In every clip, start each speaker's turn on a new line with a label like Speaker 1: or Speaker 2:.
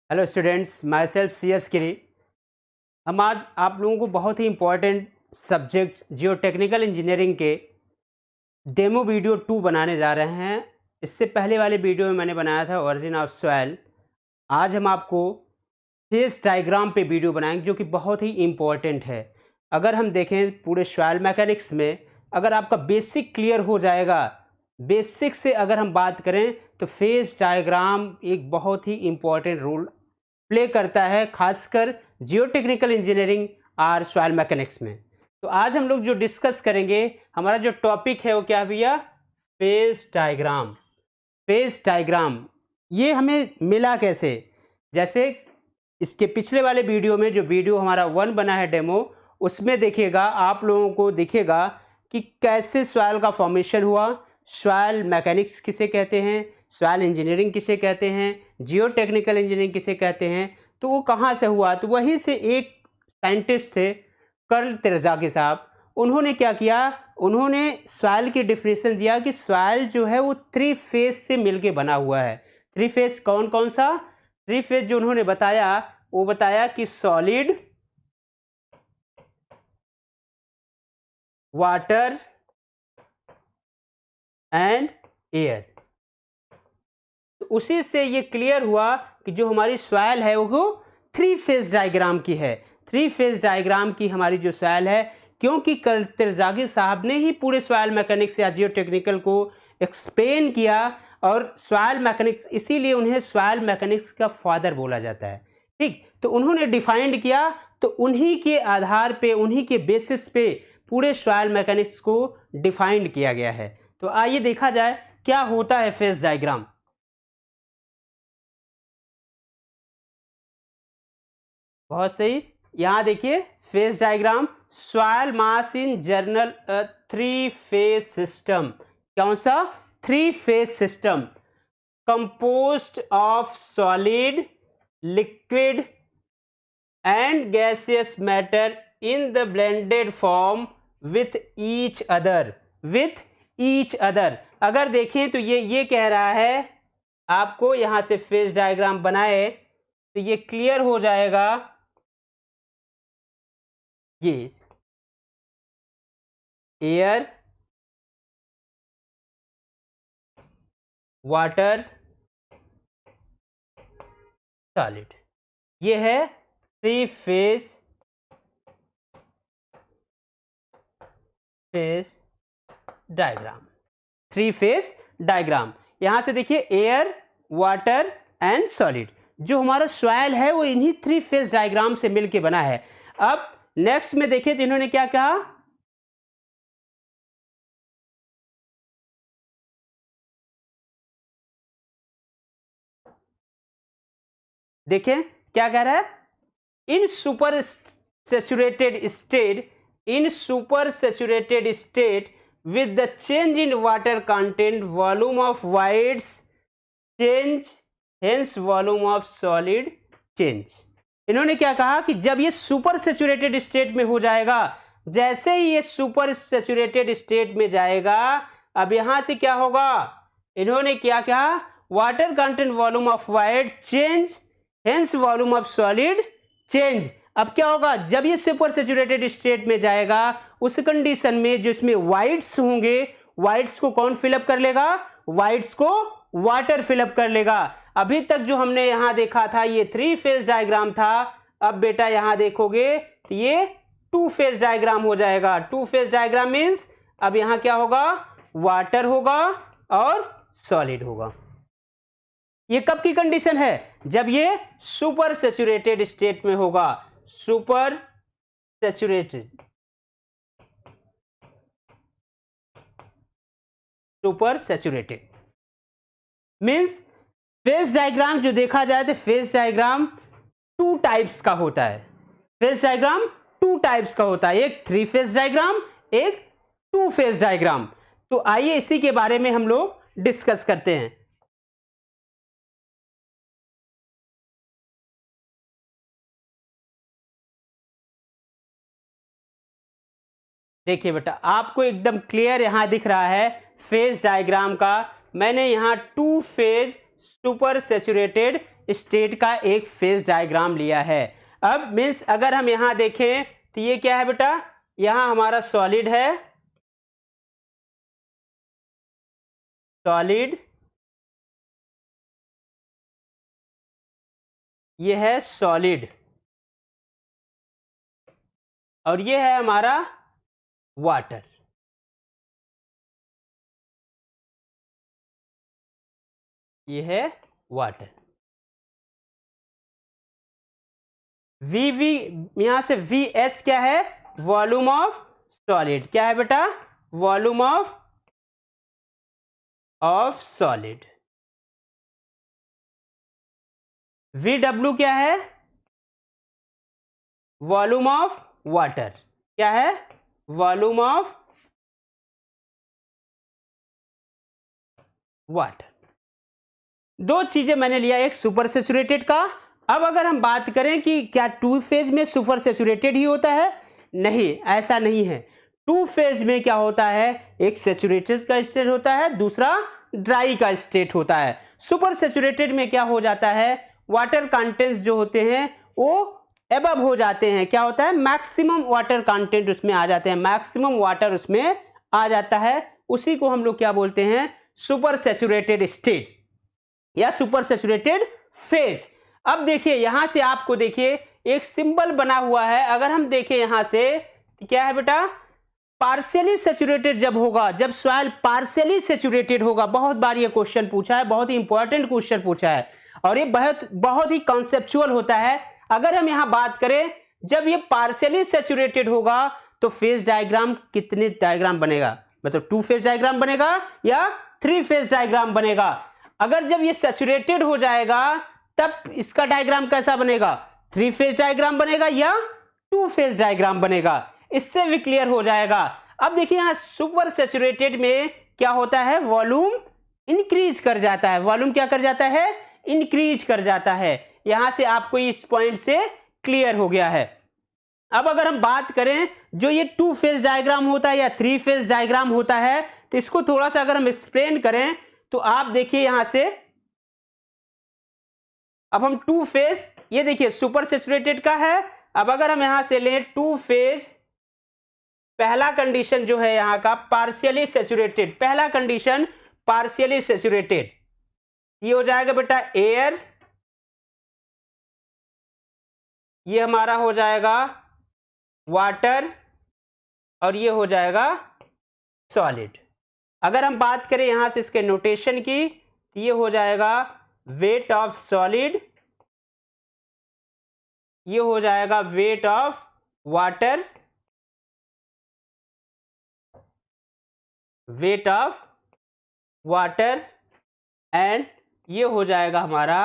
Speaker 1: Hello students, myself C S Giri. हम आज आप लोगों को बहुत ही important subjects geotechnical engineering के डेमो वीडियो 2 बनाने जा रहे हैं। इससे पहले वाले वीडियो में मैंने बनाया था ओरिजिन ऑफ सॉइल। आज हम आपको फेस डायग्राम पे वीडियो बनाएंगे जो कि बहुत ही इम्पोर्टेंट है। अगर हम देखें पूरे सॉइल मैकेनिक्स में, अगर आपका बेसिक क्लियर हो जाएगा, बेसिक से अगर हम बात करें तो फेस डायग्राम एक बहुत ही इम्पोर्टेंट रोल प्ले करता है, खासकर जियो टेक्निकल इंजीनियरिंग और सॉइल मैकेनिक्स में। तो आज हम लोग जो डिस्कस करेंगे, हमारा जो टॉपिक है वो क्या है भैया? Phase diagram. फेस डायग्राम ये हमें मिला कैसे? जैसे इसके पिछले वाले वीडियो में, जो वीडियो हमारा 1 बना है डेमो, उसमें देखिएगा, आप लोगों को दिखेगा कि कैसे सॉइल का फॉर्मेशन हुआ, सॉइल मैकेनिक्स किसे कहते हैं, सॉइल इंजीनियरिंग किसे कहते हैं, जियो टेक्निकल इंजीनियरिंग किसे कहते हैं, तो वो कहाँ से हुआ। तो वहीं से एक साइंटिस्ट थे कर्ल तेरजाकी साहब, उन्होंने क्या किया, उन्होंने सॉइल की डिफिनेशन दिया कि सॉइल जो है वो 3 फेज से मिलके बना हुआ है। 3 फेज कौन कौन सा? 3 फेज जो उन्होंने बताया, वो बताया कि सॉलिड, वाटर एंड एयर। तो उसी से ये क्लियर हुआ कि जो हमारी सॉइल है वो 3 फेज डायग्राम की है। 3 फेज डायग्राम की हमारी जो सॉइल है, क्योंकि कर्ल तेरजाकी साहब ने ही पूरे सॉइल मैकेनिक्स या जियो टेक्निकल को एक्सप्लेन किया, और सॉइल मैकेनिक्स, इसीलिए उन्हें सॉइल मैकेनिक्स का फादर बोला जाता है। ठीक, तो उन्होंने डिफाइंड किया, तो उन्हीं के आधार पे, उन्हीं के बेसिस पे पूरे सॉइल मैकेनिक्स को डिफाइंड किया गया है। तो आइए देखा जाए क्या होता है फेज डायग्राम। बहुत सही, यहाँ देखिए phase diagram, soil mass in general 3 phase system. कौन सा? 3 phase system composed of solid, liquid and gaseous matter in the blended form with each other. With each other, अगर देखें तो ये कह रहा है आपको, यहां से फेज डायग्राम बनाए तो ये क्लियर हो जाएगा। ये एयर, वाटर, सॉलिड, ये है 3 फेज डायग्राम। 3 फेज डायग्राम, यहां से देखिए एयर, वाटर एंड सॉलिड, जो हमारा सॉइल है वो इन्हीं 3 फेज डायग्राम से मिलके बना है। अब नेक्स्ट में देखिए तो इन्होंने क्या कहा, देखें क्या कह रहा है, in super saturated state, in super saturated state with the change in water content, volume of voids change, hence volume of solid change। इन्होंने क्या कहा कि जब ये सुपर सैचुरेटेड स्टेट में हो जाएगा, जैसे ही ये सुपर सैचुरेटेड स्टेट में जाएगा, अब यहां से क्या होगा, इन्होंने क्या कहा, water content volume of wide change, hence volume of solid change. अब क्या होगा, जब ये सुपर सैचुरेटेड स्टेट में जाएगा, उस कंडीशन में जो इसमें वाइड्स होंगे, वाइड्स को कौन फिलअप कर लेगा? वाइड्स को वाटर फिलअप कर लेगा। अभी तक जो हमने यहां देखा था ये 3 फेज डायग्राम था, अब बेटा यहां देखोगे तो ये 2 फेज डायग्राम हो जाएगा। 2 फेज डायग्राम मीन्स अब यहां क्या होगा, वाटर होगा और सॉलिड होगा। ये कब की कंडीशन है? जब ये सुपर सैचुरेटेड स्टेट में होगा। Super saturated, super saturated means phase diagram जो देखा जाए तो फेज डायग्राम 2 टाइप्स का होता है। फेज डायग्राम 2 टाइप्स का होता है, एक 3 फेज डायग्राम, एक 2 फेज डायग्राम। तो आइए इसी के बारे में हम लोग डिस्कस करते हैं। देखिए बेटा, आपको एकदम क्लियर यहां दिख रहा है फेज डायग्राम का। मैंने यहां 2 फेज सुपर सैचुरेटेड स्टेट का एक फेज डायग्राम लिया है। अब मीन्स अगर हम यहाँ देखें तो ये क्या है बेटा, यहाँ हमारा सॉलिड है, सॉलिड, ये है सॉलिड, और ये है हमारा वाटर। ये है वाटर। वी यहां से वी एस क्या है, वॉल्यूम ऑफ सॉलिड। क्या है बेटा, volume of solid. V W क्या है, वॉल्यूम ऑफ वाटर। क्या है, वॉल्यूम ऑफ वाटर। दो चीजें मैंने लिया, एक सुपर सैचुरेटेड का। अब अगर हम बात करें कि क्या टू फेज में सुपर सैचुरेटेड ही होता है, नहीं, ऐसा नहीं है। टू फेज में क्या होता है, एक सैचुरेटेड का स्टेट होता है, दूसरा ड्राई का स्टेट होता है। सुपर सैचुरेटेड में क्या हो जाता है, वाटर कंटेंट्स जो होते हैं वो एबव हो जाते हैं। क्या होता है, मैक्सिमम वाटर कंटेंट उसमें आ जाते हैं, मैक्सिमम वाटर उसमें आ जाता है। उसी को हम लोग क्या बोलते हैं, सुपर सैचुरेटेड स्टेट या सुपर सैचुरेटेड फेज। अब देखिए यहां से आपको देखिए एक सिंबल बना हुआ है। अगर हम देखें यहां से, क्या है बेटा, पार्शियली सैचुरेटेड जब होगा, जब सॉइल पार्शियली सैचुरेटेड होगा। बहुत बार ये क्वेश्चन पूछा है, बहुत ही इंपॉर्टेंट क्वेश्चन पूछा है, और ये बहुत ही कॉन्सेप्चुअल होता है। अगर हम यहां बात करें, जब ये पार्शियली सैचुरेटेड होगा तो फेज डायग्राम कितने डायग्राम बनेगा, मतलब टू फेज डायग्राम बनेगा या थ्री फेज डायग्राम बनेगा। अगर जब ये सैचुरेटेड हो जाएगा तब इसका डायग्राम कैसा बनेगा, थ्री फेज डायग्राम बनेगा या टू फेज डायग्राम बनेगा। इससे भी क्लियर हो जाएगा। अब देखिए यहां सुपर सैचुरेटेड में क्या होता है, वॉल्यूम इंक्रीज कर जाता है। वॉल्यूम क्या कर जाता है, इंक्रीज कर जाता है। यहां से आपको इस पॉइंट से क्लियर हो गया है। अब अगर हम बात करें, जो ये टू फेज डायग्राम होता है या थ्री फेज डायग्राम होता है, तो इसको थोड़ा सा अगर हम एक्सप्लेन करें तो आप देखिए यहां से, अब हम टू फेज, ये देखिए सुपर सैचुरेटेड का है। अब अगर हम यहां से लें टू फेज, पहला कंडीशन जो है यहां का पार्शियली सैचुरेटेड, पहला कंडीशन पार्शियली सैचुरेटेड, ये हो जाएगा बेटा एयर, ये हमारा हो जाएगा वाटर, और ये हो जाएगा सॉलिड। अगर हम बात करें यहां से इसके नोटेशन की, तो ये हो जाएगा वेट ऑफ सॉलिड, ये हो जाएगा weight of water, wait of water, and ये हो जाएगा हमारा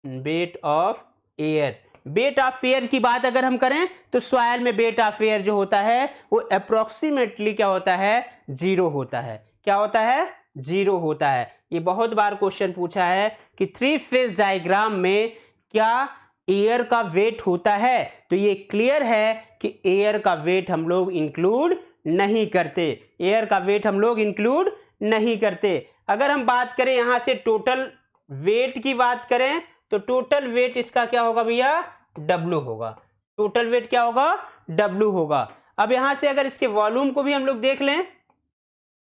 Speaker 1: wait of air. Wait of air की बात अगर हम करें तो सॉइल में वेट ऑफ एयर जो होता है वो अप्रोक्सीमेटली क्या होता है, जीरो होता है। क्या होता है, जीरो होता है। ये बहुत बार क्वेश्चन पूछा है कि थ्री फेज डायग्राम में क्या एयर का वेट होता है, तो ये क्लियर है कि एयर का वेट हम लोग इंक्लूड नहीं करते, एयर का वेट हम लोग इंक्लूड नहीं करते। अगर हम बात करें यहां से टोटल वेट की बात करें, तो टोटल वेट इसका क्या होगा भैया, W होगा। टोटल वेट क्या होगा, W होगा। अब यहां से अगर इसके वॉल्यूम को भी हम लोग देख लें,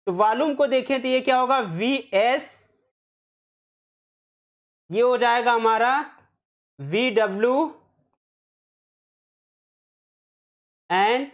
Speaker 1: तो वॉल्यूम को देखें तो ये क्या होगा, VS, ये हो जाएगा हमारा VW, एंड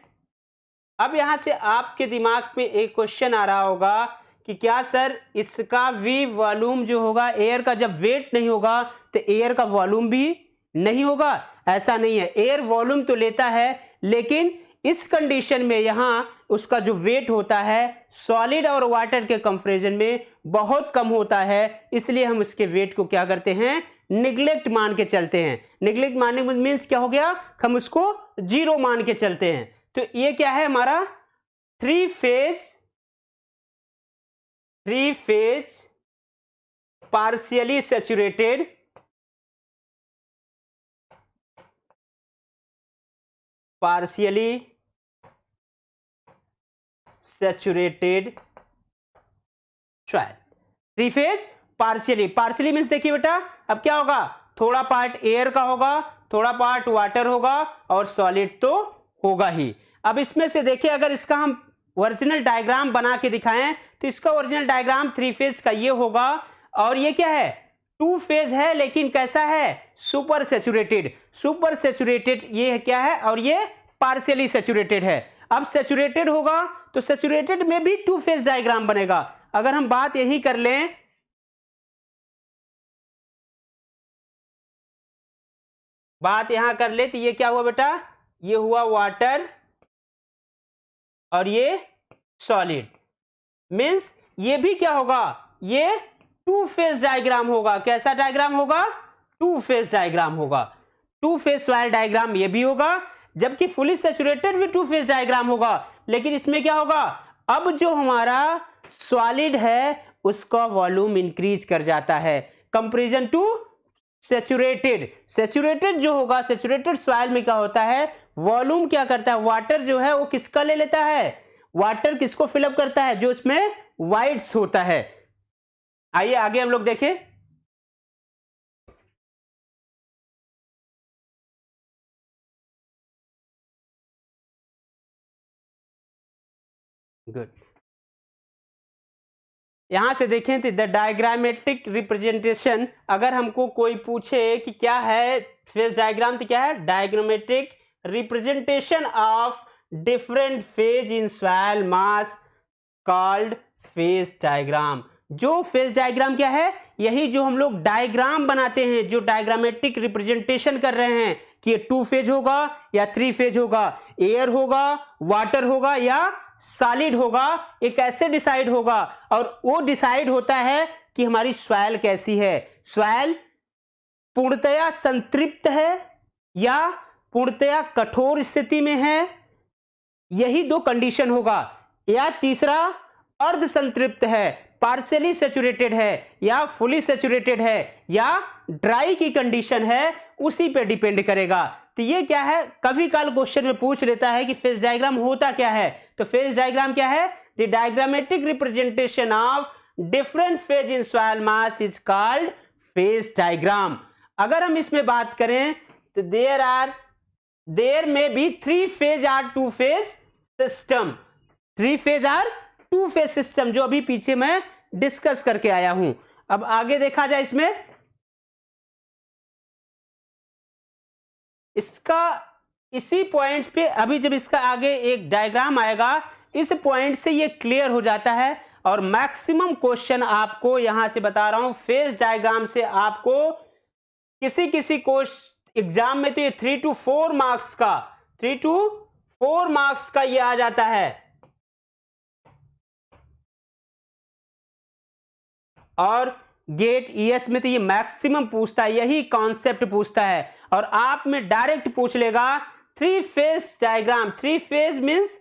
Speaker 1: अब यहां से आपके दिमाग में एक क्वेश्चन आ रहा होगा कि क्या सर इसका भी वॉल्यूम जो होगा, एयर का जब वेट नहीं होगा तो एयर का वॉल्यूम भी नहीं होगा। ऐसा नहीं है, एयर वॉल्यूम तो लेता है, लेकिन इस कंडीशन में यहां उसका जो वेट होता है सॉलिड और वाटर के कंपैरिजन में बहुत कम होता है। इसलिए हम इसके वेट को क्या करते हैं, निगलेक्ट मान के चलते हैं। निगलेक्ट मानने में मीन्स क्या हो गया, हम उसको जीरो मान के चलते हैं। तो ये क्या है हमारा three phase partially saturated, saturated soil. Three phase partially, partially means देखिए बेटा, अब क्या होगा, थोड़ा पार्ट एयर का होगा, थोड़ा पार्ट वाटर होगा और सॉलिड तो होगा ही। अब इसमें से देखिए, अगर इसका हम ओरिजिनल डायग्राम बना के दिखाएं तो इसका ओरिजिनल डायग्राम 3 फेज का ये होगा, और ये क्या है, 2 फेज है, लेकिन कैसा है, सुपर सैचुरेटेड। सुपर सैचुरेटेड ये क्या है, और ये पार्शियली सैचुरेटेड है। अब सैचुरेटेड होगा तो सैचुरेटेड में भी 2 फेज डायग्राम बनेगा। अगर हम बात यही कर लें, बात यहां कर ले, तो ये क्या हुआ बेटा, ये हुआ वाटर और ये सॉलिड। मींस ये भी क्या होगा, ये 2 फेज डायग्राम होगा। कैसा डायग्राम होगा, 2 फेज डायग्राम होगा। 2 फेज सॉइल डायग्राम ये भी होगा, जबकि फुली सैचुरेटेड भी 2 फेज डायग्राम होगा। लेकिन इसमें क्या होगा, अब जो हमारा सॉलिड है उसका वॉल्यूम इंक्रीज कर जाता है कंपैरिजन टू सैचुरेटेड। सैचुरेटेड जो होगा, सैचुरेटेड सॉइल में क्या होता है, वॉल्यूम क्या करता है, वाटर जो है वो किसका ले लेता है, वाटर किसको फिलअप करता है, जो इसमें वाइड्स होता है। आइए आगे हम लोग देखें। गुड, यहां से देखें तो द डायग्रामेटिक रिप्रेजेंटेशन, अगर हमको कोई पूछे कि क्या है फेज डायग्राम, तो क्या है, diagrammatic representation of different phase in soil mass called phase diagram. जो फेज डायग्राम क्या है, यही जो हम लोग डायग्राम बनाते हैं, जो डायग्रामेटिक रिप्रेजेंटेशन कर रहे हैं कि ये 2 फेज होगा या 3 फेज होगा, एयर होगा, वाटर होगा या सॉलिड होगा, ये कैसे डिसाइड होगा, और वो डिसाइड होता है कि हमारी सॉइल कैसी है, सॉइल पूर्णतया संतृप्त है या पूर्णतया कठोर स्थिति में है, यही 2 कंडीशन होगा। या तीसरा अर्ध संतृप्त है, पार्शियली सैचुरेटेड है या फुली सैचुरेटेड है या ड्राई की कंडीशन है, उसी पे डिपेंड करेगा। तो ये क्या है, कभी काल क्वेश्चन में पूछ लेता है कि फेज डायग्राम होता क्या है। तो फेज डायग्राम क्या है, the diagrammatic representation of different phase in soil mass is called phase diagram. अगर हम इसमें बात करें तो there may be 3 phase or 2 phase system. 3 phase or 2 phase system, जो अभी पीछे मैं डिस्कस करके आया हूं। अब आगे देखा जाए, इसमें इसका इसी पॉइंट पे, अभी जब इसका आगे एक डायग्राम आएगा, इस पॉइंट से ये क्लियर हो जाता है। और मैक्सिमम क्वेश्चन आपको यहां से बता रहा हूं, फेज डायग्राम से आपको किसी किसी को एग्जाम में तो ये 3 to 4 मार्क्स का, 3 to 4 मार्क्स का ये आ जाता है। और गेट ईएस में तो ये मैक्सिमम पूछता है, यही कॉन्सेप्ट पूछता है। और आप में डायरेक्ट पूछ लेगा 3 phase diagram. 3 phase means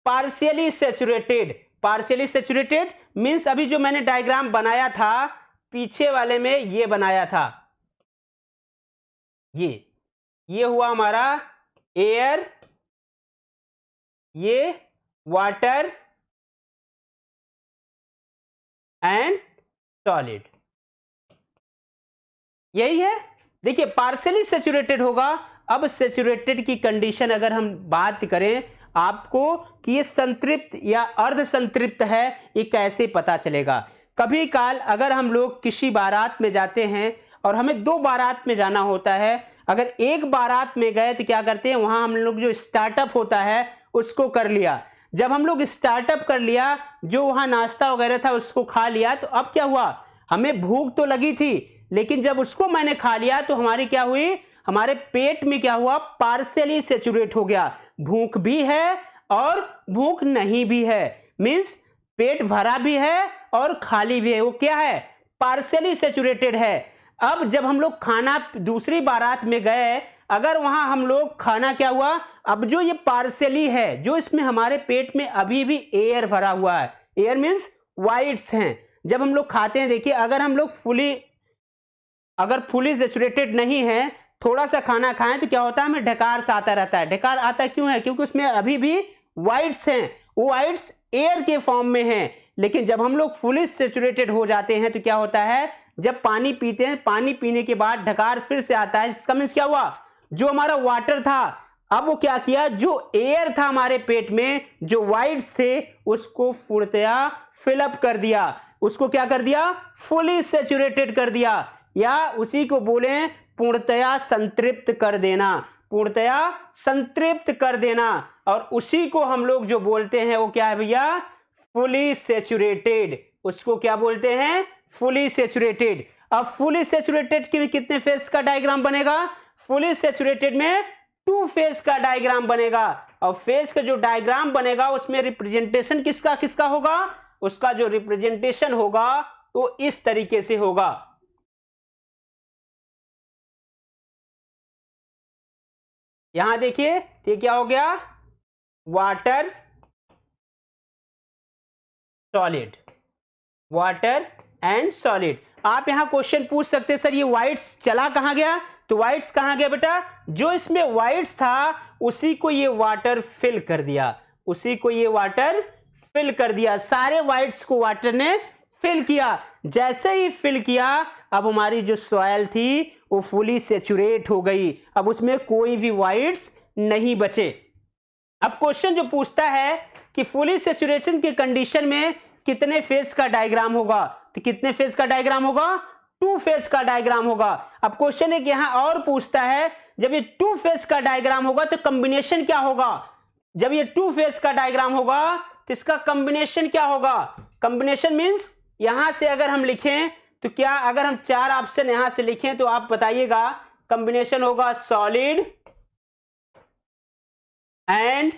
Speaker 1: partially saturated. Partially saturated means अभी जो मैंने डायग्राम बनाया था पीछे वाले में, ये बनाया था, ये हुआ हमारा एयर, ये वाटर एंड सॉलिड, यही है। देखिए पार्शियली सैचुरेटेड होगा। अब सैचुरेटेड की कंडीशन अगर हम बात करें आपको कि ये संतृप्त या अर्ध संतृप्त है, ये कैसे पता चलेगा। कभी काल अगर हम लोग किसी बारात में जाते हैं और हमें 2 बारात में जाना होता है, अगर एक बारात में गए तो क्या करते हैं, वहां हम लोग जो स्टार्टअप होता है उसको कर लिया। जब हम लोग स्टार्टअप कर लिया, जो वहां नाश्ता वगैरह था उसको खा लिया, तो अब क्या हुआ, हमें भूख तो लगी थी, लेकिन जब उसको मैंने खा लिया तो हमारी क्या हुई, हमारे पेट में क्या हुआ, पार्शियली सैचुरेट हो गया। भूख भी है और भूख नहीं भी है, मींस पेट भरा भी है और खाली भी है, वो क्या है, पार्शियली सैचुरेटेड है। अब जब हम लोग खाना दूसरी बारात में गए, अगर वहां हम लोग खाना क्या हुआ, अब जो ये पार्शियली है, जो इसमें हमारे पेट में अभी भी एयर भरा हुआ है, एयर मींस वाइट्स हैं, जब हम लोग खाते हैं, देखिए अगर हम लोग अगर फुली सैचुरेटेड नहीं है, थोड़ा सा खाना खाएं तो क्या होता है, हमें ढकार सा आता रहता है। ढकार आता क्यों है, क्योंकि उसमें अभी भी वाइट्स हैं, वो वाइट्स एयर के फॉर्म में हैं। लेकिन जब हम लोग फुली सैचुरेटेड हो जाते हैं तो क्या होता है, जब पानी पीते हैं, पानी पीने के बाद ढकार फिर से आता है, इसका मीन्स क्या हुआ, जो हमारा वाटर था अब वो क्या किया, जो एयर था हमारे पेट में, जो वाइट्स थे उसको पूर्णतया फिलअप कर दिया, उसको क्या कर दिया, फुली सैचुरेटेड कर दिया, या उसी को बोले पूर्णतया संतृप्त कर देना, पूर्णतया संतृप्त कर देना। और उसी को हम लोग जो बोलते हैं वो क्या है भैया, फुली सैचुरेटेड, उसको क्या बोलते हैं, फुली सैचुरेटेड। अब फुली सैचुरेटेड के कितने फेज का डायग्राम बनेगा, फुली सैचुरेटेड में 2 फेज का डायग्राम बनेगा, और फेज का जो डायग्राम बनेगा उसमें रिप्रेजेंटेशन किसका किसका होगा, उसका जो रिप्रेजेंटेशन होगा वो इस तरीके से होगा। यहां देखिए ये क्या हो गया, water solid, water and solid. आप यहां क्वेश्चन पूछ सकते हैं सर ये व्हाइट्स चला कहां गया, तो व्हाइट्स कहां गया बेटा, जो इसमें व्हाइट्स था उसी को ये वाटर फिल कर दिया, उसी को ये वाटर फिल कर दिया, सारे व्हाइट्स को वाटर ने फिल किया। जैसे ही फिल किया अब हमारी जो सॉइल थी वो फुली सैचुरेट हो गई, अब उसमें कोई भी व्हाइट्स नहीं बचे। अब क्वेश्चन जो पूछता है कि फुली सैचुरेशन के कंडीशन में कितने फेज का डायग्राम होगा, तो कितने फेज का डायग्राम होगा, 2 फेज का डायग्राम होगा। अब क्वेश्चन एक यहां और पूछता है जब ये 2 फेज का डायग्राम होगा तो कॉम्बिनेशन क्या होगा, जब ये 2 फेज का डायग्राम होगा तो इसका कॉम्बिनेशन क्या होगा, कॉम्बिनेशन मींस यहां से अगर हम लिखें तो क्या, अगर हम 4 ऑप्शन यहां से लिखें तो आप बताइएगा, कॉम्बिनेशन होगा solid and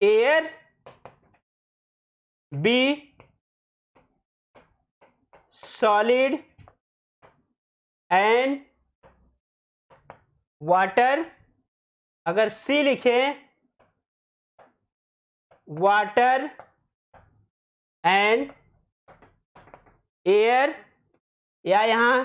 Speaker 1: air, B solid and water, अगर सी लिखें वाटर एंड एयर, या यहां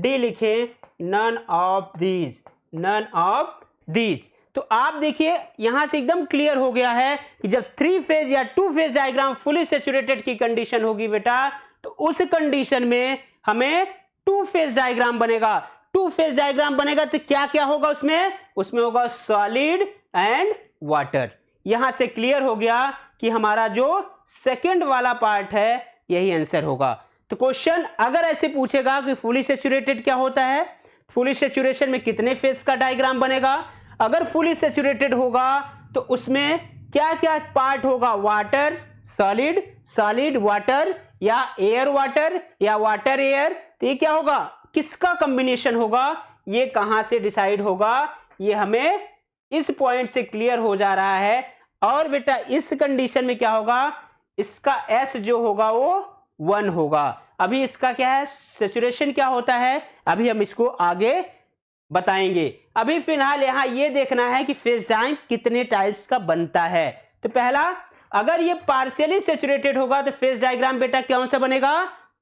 Speaker 1: डी लिखें none of these, none of these. तो आप देखिए यहां से एकदम क्लियर हो गया है कि जब 3 फेज या 2 फेज डायग्राम फुली सैचुरेटेड की कंडीशन होगी बेटा, तो उस कंडीशन में हमें 2 फेज डायग्राम बनेगा, 2 फेज डायग्राम बनेगा तो क्या क्या होगा उसमें, उसमें होगा सॉलिड एंड वाटर। यहां से क्लियर हो गया कि हमारा जो सेकंड वाला पार्ट है यही आंसर होगा। तो क्वेश्चन अगर ऐसे पूछेगा कि फुली सैचुरेटेड क्या होता है, फुली सैचुरेशन में कितने फेज का डायग्राम बनेगा, अगर फुली सैचुरेटेड होगा तो उसमें क्या क्या पार्ट होगा, वाटर सॉलिड, सॉलिड वाटर, या एयर वाटर, या वाटर एयर, तो ये क्या होगा, किसका कॉम्बिनेशन होगा, ये कहां से डिसाइड होगा, ये हमें इस पॉइंट से क्लियर हो जा रहा है। और बेटा इस कंडीशन में क्या होगा, इसका एस जो होगा वो 1 होगा। अभी इसका क्या है, सैचुरेशन क्या होता है, अभी हम इसको आगे बताएंगे। अभी फिलहाल यहां ये देखना है कि फेज डायग्राम कितने टाइप्स का बनता है। तो पहला, अगर ये पार्शियली सैचुरेटेड होगा तो फेज डायग्राम बेटा कौन सा बनेगा,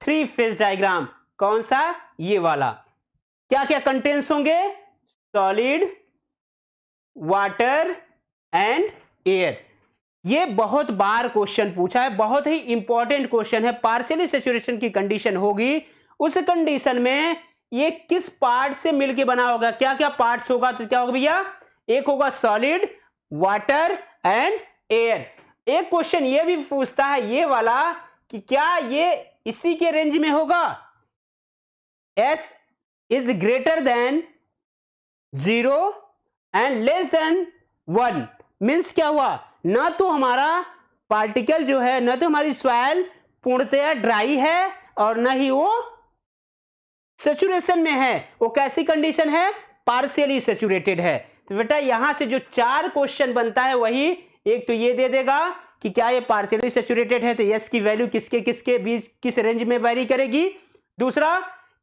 Speaker 1: 3 फेज डायग्राम। कौन सा, ये वाला। क्या क्या कंटेंट्स होंगे, सॉलिड, वाटर एंड एयर। ये बहुत बार क्वेश्चन पूछा है, बहुत ही इंपॉर्टेंट क्वेश्चन है। पार्शियली सैचुरेशन की कंडीशन होगी, उस कंडीशन में ये किस पार्ट से मिलके बना होगा, क्या क्या पार्ट्स होगा, तो क्या होगा भैया, एक होगा सॉलिड, वाटर एंड एयर। एक क्वेश्चन ये भी पूछता है ये वाला कि क्या ये इसी के रेंज में होगा, S is greater then 0 and less than 1। Means क्या हुआ, ना तो हमारा पार्टिकल जो है, ना तो हमारी सॉइल पूर्णतया ड्राई है और ना ही वो सैचुरेशन में है, वो कैसी कंडीशन है, पार्शियली सैचुरेटेड है। तो बेटा यहां से जो 4 क्वेश्चन बनता है वही, एक तो ये दे देगा कि क्या ये पार्शियली सैचुरेटेड है, तो यस की वैल्यू किसके किसके बीच किस रेंज में वेरी करेगी। दूसरा,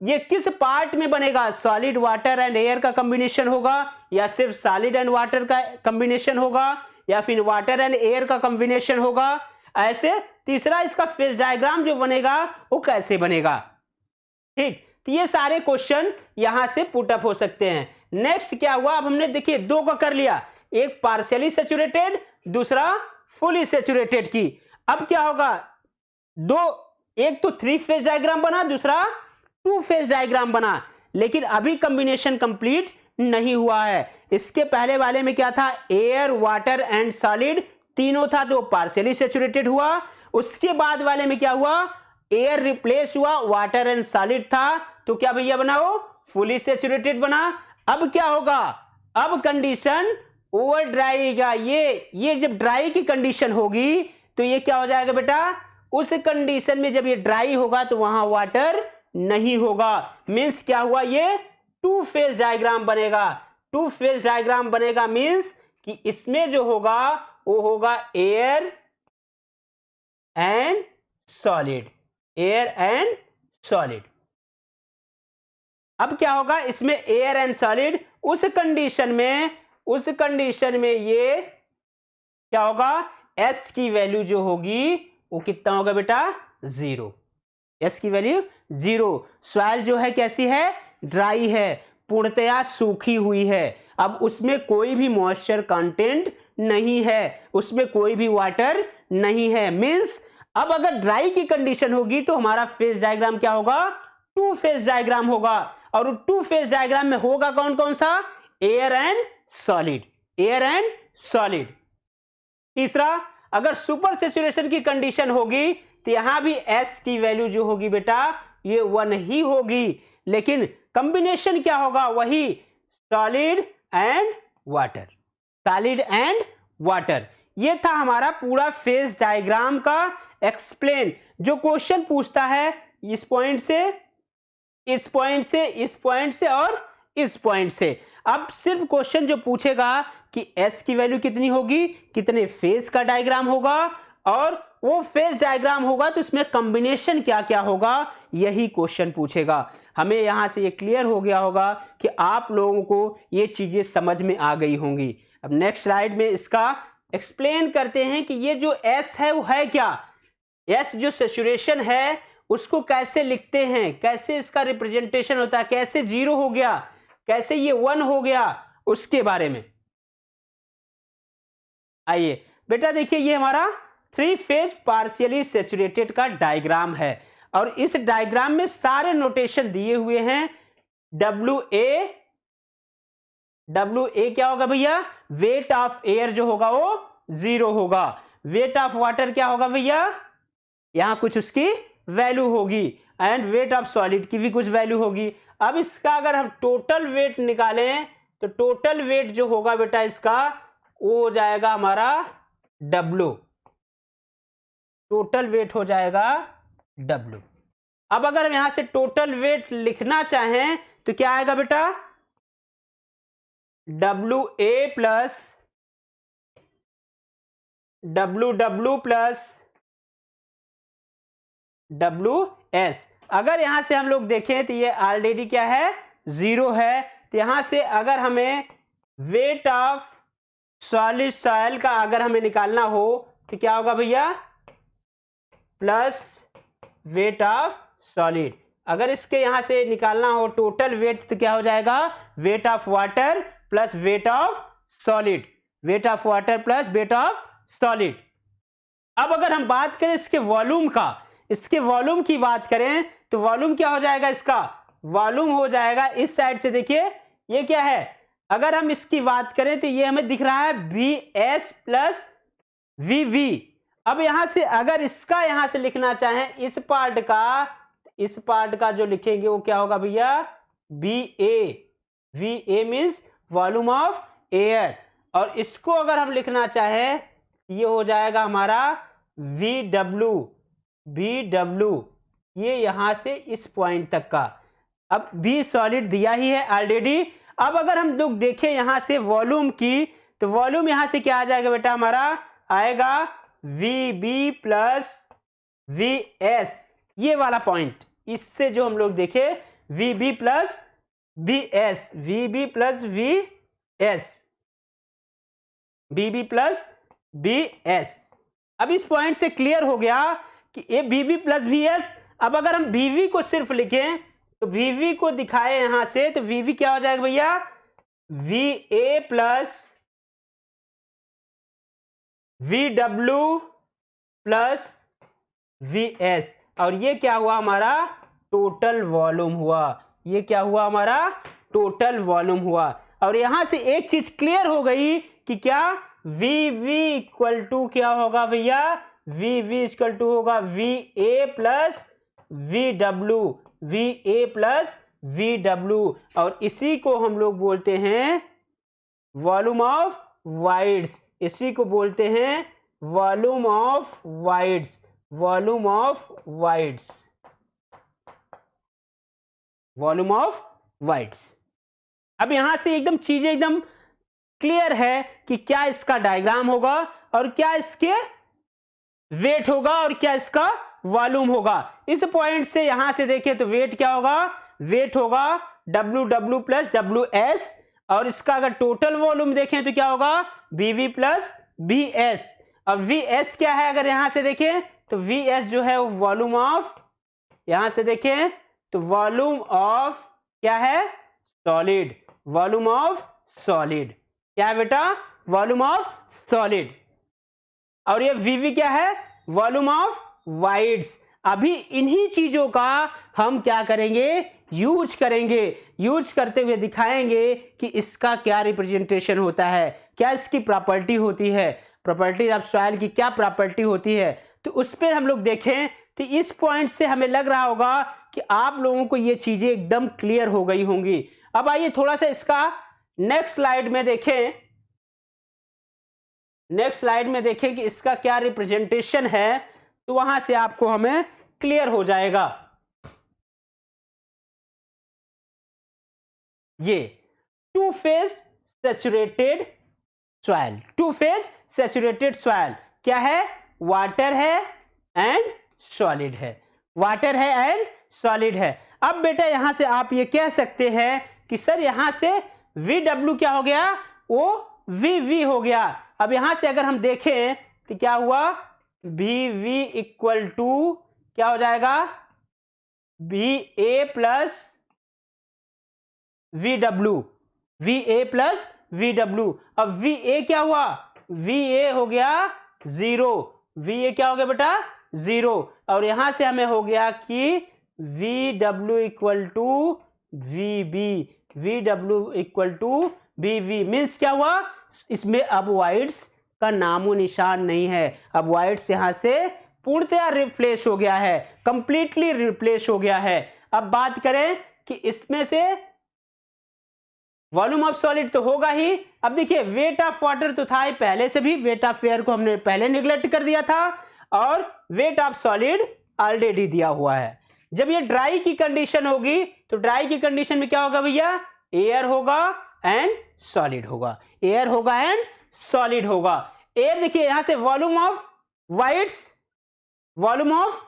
Speaker 1: ये किस पार्ट में बनेगा, सॉलिड वाटर एंड एयर का कॉम्बिनेशन होगा, या सिर्फ सॉलिड एंड वाटर का कॉम्बिनेशन होगा, या फिर वाटर एंड एयर का कॉम्बिनेशन होगा। ऐसे तीसरा, इसका फेज डायग्राम जो बनेगा वो कैसे बनेगा। ठीक, तो ये सारे क्वेश्चन यहां से पुट अप हो सकते हैं। नेक्स्ट क्या हुआ, अब हमने देखिए 2 का कर लिया, एक पार्शियली सैचुरेटेड, दूसरा फुली सैचुरेटेड की। अब क्या होगा, 2 एक तो 3 फेज डायग्राम बना, दूसरा 2 फेज डायग्राम बना, लेकिन अभी कॉम्बिनेशन कंप्लीट नहीं हुआ है। इसके पहले वाले में क्या था, एयर, वाटर एंड सॉलिड तीनों था तो पार्शियली सैचुरेटेड हुआ। उसके बाद वाले में क्या हुआ, एयर रिप्लेस हुआ, वाटर एंड सॉलिड था तो क्या भैया बना, वो फुली सैचुरेटेड बना। अब क्या होगा, अब कंडीशन ओवर ड्राई का, ये जब ड्राई की कंडीशन होगी तो ये क्या हो जाएगा बेटा, उस कंडीशन में जब ये ड्राई होगा तो वहां वाटर नहीं होगा। मींस क्या हुआ, ये 2 फेज डायग्राम बनेगा। 2 फेज डायग्राम बनेगा मींस कि इसमें जो होगा वो होगा air and solid, air and solid. अब क्या होगा, इसमें एयर एंड सॉलिड, उस कंडीशन में ये क्या होगा, एस की वैल्यू जो होगी वो कितना होगा बेटा, 0। एस की वैल्यू 0। सॉइल जो है कैसी है, ड्राई है, पूर्णतया सूखी हुई है। अब उसमें कोई भी मॉइस्चर कंटेंट नहीं है, उसमें कोई भी वाटर नहीं है। मींस अब अगर ड्राई की कंडीशन होगी तो हमारा फेज डायग्राम क्या होगा, 2 फेज डायग्राम होगा। और 2 फेज डायग्राम में होगा कौन कौन सा, air and solid, air and solid. तीसरा, अगर सुपर सैचुरेशन की कंडीशन होगी तो यहां भी एस की वैल्यू जो होगी बेटा ये 1 ही होगी, लेकिन कॉम्बिनेशन क्या होगा, वही solid and water, solid and water. ये था हमारा पूरा फेज डायग्राम का एक्सप्लेन। जो क्वेश्चन पूछता है इस पॉइंट से, इस पॉइंट से, इस पॉइंट से और इस पॉइंट से, अब सिर्फ क्वेश्चन जो पूछेगा कि एस की वैल्यू कितनी होगी, कितने फेज का डायग्राम होगा, और वो फेज डायग्राम होगा तो इसमें कॉम्बिनेशन क्या क्या होगा, यही क्वेश्चन पूछेगा। हमें यहां से ये क्लियर हो गया होगा कि आप लोगों को ये चीजें समझ में आ गई होंगी। अब नेक्स्ट स्लाइड में इसका एक्सप्लेन करते हैं कि ये जो एस है वो है क्या, एस जो सैचुरेशन है उसको कैसे लिखते हैं, कैसे इसका रिप्रेजेंटेशन होता है, कैसे 0 हो गया, कैसे ये 1 हो गया, उसके बारे में। आइए बेटा देखिए, ये हमारा 3 फेज पार्शियली सैचुरेटेड का डायग्राम है और इस डायग्राम में सारे नोटेशन दिए हुए हैं। WA क्या होगा भैया, वेट ऑफ एयर जो होगा वो 0 होगा। वेट ऑफ वाटर क्या होगा भैया, यहां कुछ उसकी वैल्यू होगी, एंड वेट ऑफ सॉलिड की भी कुछ वैल्यू होगी। अब इसका अगर हम टोटल वेट निकालें तो टोटल वेट जो होगा बेटा इसका वो हो जाएगा हमारा W, टोटल वेट हो जाएगा W। अब अगर हम यहां से टोटल वेट लिखना चाहें तो क्या आएगा बेटा, WA plus WW plus WS। अगर यहां से हम लोग देखें तो ये ऑलरेडी क्या है, 0 है, तो यहां से अगर हमें वेट ऑफ सॉलिड सॉइल का अगर हमें निकालना हो तो क्या होगा भैया, प्लस वेट ऑफ सॉलिड। अगर इसके यहां से निकालना हो टोटल वेट तो क्या हो जाएगा, weight of water plus wait of solid, wait of water plus wait of solid. अब अगर हम बात करें इसके वॉल्यूम का, इसके वॉल्यूम की बात करें तो वॉल्यूम क्या हो जाएगा, इसका वॉल्यूम हो जाएगा इस साइड से, देखिए ये क्या है, अगर हम इसकी बात करें तो ये हमें दिख रहा है VS प्लस VV। अब यहां से अगर इसका यहां से लिखना चाहें इस पार्ट का जो लिखेंगे वो क्या होगा भैया, VA means volume of air, और इसको अगर हम लिखना चाहें ये हो जाएगा हमारा VW, ये यहां से इस पॉइंट तक का। अब भी सॉलिड दिया ही है ऑलरेडी। अब अगर हम लोग देखें यहां से वॉल्यूम की तो वॉल्यूम यहां से क्या आ जाएगा बेटा, हमारा आएगा VB प्लस VS, ये वाला पॉइंट, इससे जो हम लोग देखे VB plus VS, VB plus VS, VB plus VS। अब इस पॉइंट से क्लियर हो गया कि ये VB प्लस VS। अब अगर हम VV को सिर्फ लिखें तो VV को दिखाए यहां से तो VV क्या हो जाएगा भैया, VA plus VW plus VS। और ये क्या हुआ हमारा टोटल वॉल्यूम हुआ, ये क्या हुआ हमारा टोटल वॉल्यूम हुआ। और यहां से एक चीज क्लियर हो गई कि क्या वी वी इक्वल टू क्या होगा भैया, वी वी इक्वल टू होगा V A plus V W, V A plus V W, और इसी को हम लोग बोलते हैं वॉल्यूम ऑफ वाइड्स, इसी को बोलते हैं volume of voids, volume of voids, volume of wides. अब यहां से एकदम चीजें एकदम क्लियर है कि क्या इसका डायग्राम होगा और क्या इसके वेट होगा और क्या इसका वॉल्यूम होगा। इस पॉइंट से यहां से देखें तो वेट क्या होगा, वेट होगा W W plus W S, और इसका अगर टोटल वॉल्यूम देखें तो क्या होगा B V plus B S. अब वी एस क्या है, अगर यहां से देखें तो वी एस जो है वो वॉल्यूम ऑफ, यहां से देखें तो वॉल्यूम ऑफ क्या है सॉलिड, वॉल्यूम ऑफ सॉलिड, क्या है बेटा वॉल्यूम ऑफ सॉलिड। और ये वीवी क्या है वॉल्यूम ऑफ वाइड्स। अभी इन्हीं चीजों का हम क्या करेंगे यूज करेंगे, यूज करते हुए दिखाएंगे कि इसका क्या रिप्रेजेंटेशन होता है, क्या इसकी प्रॉपर्टी होती है, प्रॉपर्टी ऑफ सॉइल की क्या प्रॉपर्टी होती है। तो उस पर हम लोग देखें तो इस पॉइंट से हमें लग रहा होगा कि आप लोगों को ये चीजें एकदम क्लियर हो गई होंगी। अब आइए थोड़ा सा इसका नेक्स्ट स्लाइड में देखें, नेक्स्ट स्लाइड में देखें कि इसका क्या रिप्रेजेंटेशन है, तो वहां से आपको हमें क्लियर हो जाएगा। ये two phase saturated soil, two phase saturated soil क्या है, वाटर है एंड सॉलिड है, वाटर है एंड सॉलिड है। अब बेटा यहां से आप ये कह सकते हैं कि सर यहां से वी डब्ल्यू क्या हो गया, वो वी वी हो गया। अब यहां से अगर हम देखें तो क्या हुआ वी वी इक्वल टू क्या हो जाएगा V A plus V W, V A plus V W. अब वी ए क्या हुआ, वी ए हो गया जीरो, वी ए क्या हो गया बेटा जीरो। और यहां से हमें हो गया कि V W equal to V B, V W equal to V V means क्या हुआ, इसमें अब वाइड्स का नामो निशान नहीं है। अब वाइड्स यहां से पूर्णतया रिप्लेस हो गया है, कंप्लीटली रिप्लेस हो गया है। अब बात करें कि इसमें से वॉल्यूम ऑफ सॉलिड तो होगा ही। अब देखिए वेट ऑफ वाटर तो था ही पहले से भी, वेट ऑफ एयर को हमने पहले निगलेक्ट कर दिया था, और वेट ऑफ सॉलिड ऑलरेडी दिया हुआ है। जब ये ड्राई की कंडीशन होगी तो ड्राई की कंडीशन में क्या होगा भैया, एयर होगा एंड सॉलिड होगा, एयर होगा एंड सॉलिड होगा। एयर देखिए यहां से volume of voids, volume of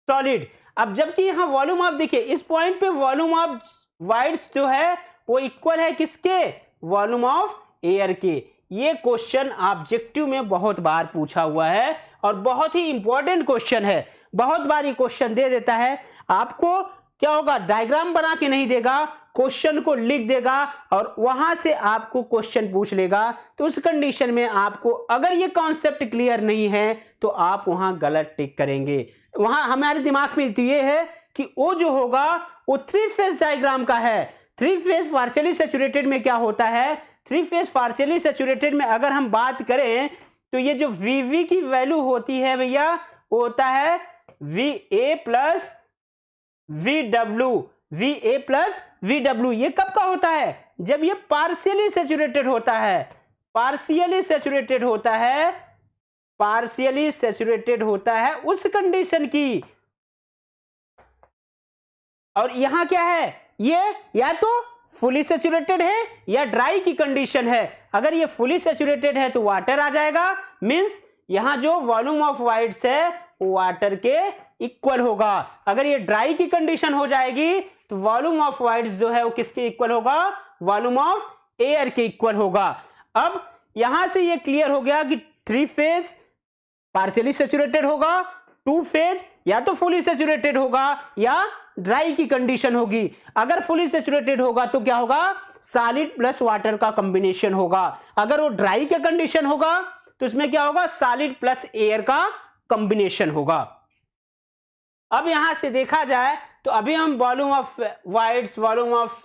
Speaker 1: solid. अब जबकि यहां वॉल्यूम ऑफ देखिए इस पॉइंट पे वॉल्यूम ऑफ वाइड्स जो है वो इक्वल है किसके, वॉल्यूम ऑफ एयर के। ये क्वेश्चन ऑब्जेक्टिव में बहुत बार पूछा हुआ है और बहुत ही इंपॉर्टेंट क्वेश्चन है। बहुत बार ये क्वेश्चन दे देता है, आपको क्या होगा डायग्राम बना के नहीं देगा, क्वेश्चन को लिख देगा और वहां से आपको क्वेश्चन पूछ लेगा। तो उस कंडीशन में आपको अगर ये कॉन्सेप्ट क्लियर नहीं है तो आप वहां गलत टिक करेंगे। वहां हमारे दिमाग में तो ये है कि वो जो होगा वो थ्री फेज डायग्राम का है। थ्री फेज पार्शियली सैचुरेटेड में क्या होता है, थ्री फेज पार्शियली सैचुरेटेड में अगर हम बात करें तो ये जो वीवी की वैल्यू होती है भैया वो होता है V A plus V W, V A plus V W. ये कब का होता है, जब ये पार्शियली सैचुरेटेड होता है, पार्शियली सैचुरेटेड होता है, पार्शियली सैचुरेटेड होता है उस कंडीशन की। और यहां क्या है, ये या तो फुली सैचुरेटेड है या ड्राई की कंडीशन है। अगर ये फुली सैचुरेटेड है तो वाटर आ जाएगा, मींस यहां जो वॉल्यूम ऑफ वाइड्स है वो वाटर के इक्वल होगा। अगर ये ड्राई की कंडीशन हो जाएगी तो वॉल्यूम ऑफ वाइड्स जो है वो किसके इक्वल होगा, वॉल्यूम ऑफ एयर के इक्वल होगा। अब यहां से ये क्लियर हो गया कि थ्री फेज पार्शियली सैचुरेटेड होगा, टू फेज या तो फुली सैचुरेटेड होगा या ड्राई की कंडीशन होगी। अगर फुली सैचुरेटेड होगा तो क्या होगा, सॉलिड प्लस वाटर का कॉम्बिनेशन होगा। अगर वो ड्राई का कंडीशन होगा तो इसमें क्या होगा, सॉलिड प्लस एयर का कॉम्बिनेशन होगा। अब यहां से देखा जाए तो अभी हम volume of voids, volume of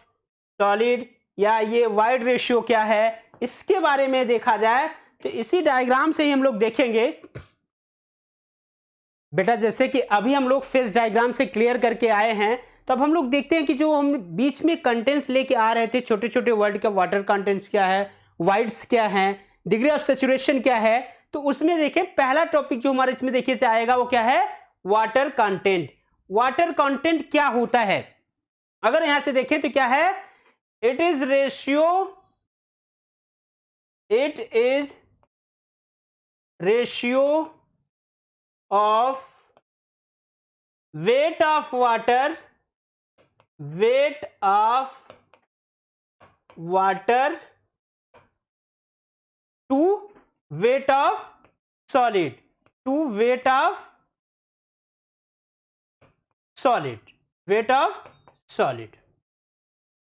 Speaker 1: solid या ये वाइड रेशियो क्या है इसके बारे में देखा जाए तो इसी डायग्राम से ही हम लोग देखेंगे बेटा। जैसे कि अभी हम लोग फेज डायग्राम से क्लियर करके आए हैं, तब हम लोग देखते हैं कि जो हम बीच में कंटेंट्स लेके आ रहे थे, छोटे छोटे वर्ड का वाटर कंटेंट्स क्या है, वाइड्स क्या है, डिग्री ऑफ सैचुरेशन क्या है, तो उसमें देखें पहला टॉपिक जो हमारे इसमें देखिए से आएगा वो क्या है, वाटर कंटेंट। वाटर कंटेंट क्या होता है, अगर यहां से देखें तो क्या है, it is ratio of weight of water to weight of solid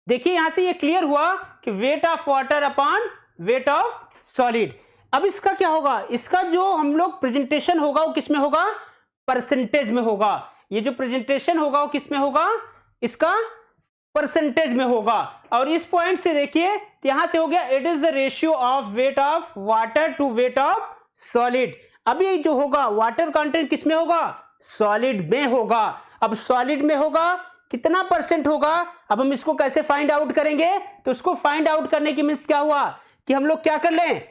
Speaker 1: देखिए यहां से ये क्लियर हुआ कि wait of water upon weight of solid. अब इसका क्या होगा, इसका जो हम लोग प्रेजेंटेशन होगा वो किसमें होगा, परसेंटेज में होगा। ये जो प्रेजेंटेशन होगा वो किसमें होगा, इसका परसेंटेज में होगा। और इस पॉइंट से देखिए यहां से हो गया it is the ratio of weight of water to weight of solid. अब ये जो होगा वाटर कंटेंट किसमें होगा, सॉलिड में होगा। अब सॉलिड में होगा कितना परसेंट होगा, अब हम इसको कैसे फाइंड आउट करेंगे, तो उसको फाइंड आउट करने की मीन्स क्या हुआ कि हम लोग क्या कर लें,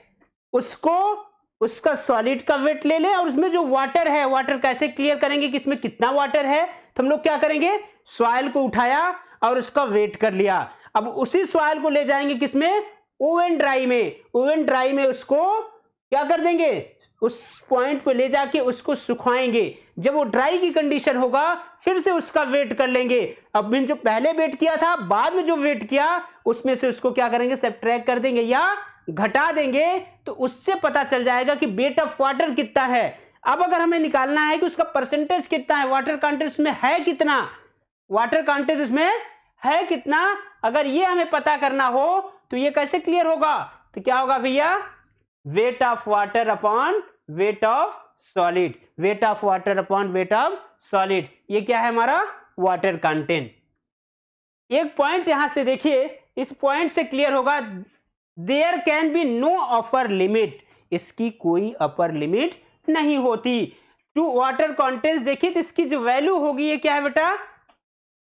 Speaker 1: उसका सॉलिड का वेट ले लें और उसमें जो वाटर है, वाटर कैसे क्लियर करेंगे कि इसमें कितना वाटर है, तो हम लोग क्या करेंगे, सॉइल को उठाया और उसका वेट कर लिया। अब उसी सॉइल को ले जाएंगे किसमें, ओवन ड्राई में। ओवन ड्राई में उसको क्या कर देंगे, उस पॉइंट पे ले जाके उसको सुखाएंगे। जब वो ड्राई की कंडीशन होगा फिर से उसका वेट कर लेंगे। अब जो पहले वेट किया था बाद में जो वेट किया उसमें से उसको क्या करेंगे, सब्ट्रैक्ट कर देंगे या घटा देंगे, तो उससे पता चल जाएगा कि वेट ऑफ वाटर कितना है। अब अगर हमें निकालना है कि उसका परसेंटेज कितना है, वाटर कंटेंट उसमें है कितना, वाटर कंटेंट उसमें है कितना, अगर ये हमें पता करना हो तो ये कैसे क्लियर होगा, तो क्या होगा भैया, wait of water upon weight of solid, wait of water upon weight of solid, ये क्या है हमारा वाटर कंटेंट। एक पॉइंट यहां से देखिए, इस पॉइंट से क्लियर होगा, there can be no upper limit, इसकी कोई अपर लिमिट नहीं होती। टू वाटर कंटेंट्स देखिए तो इसकी जो वैल्यू होगी ये क्या है बेटा,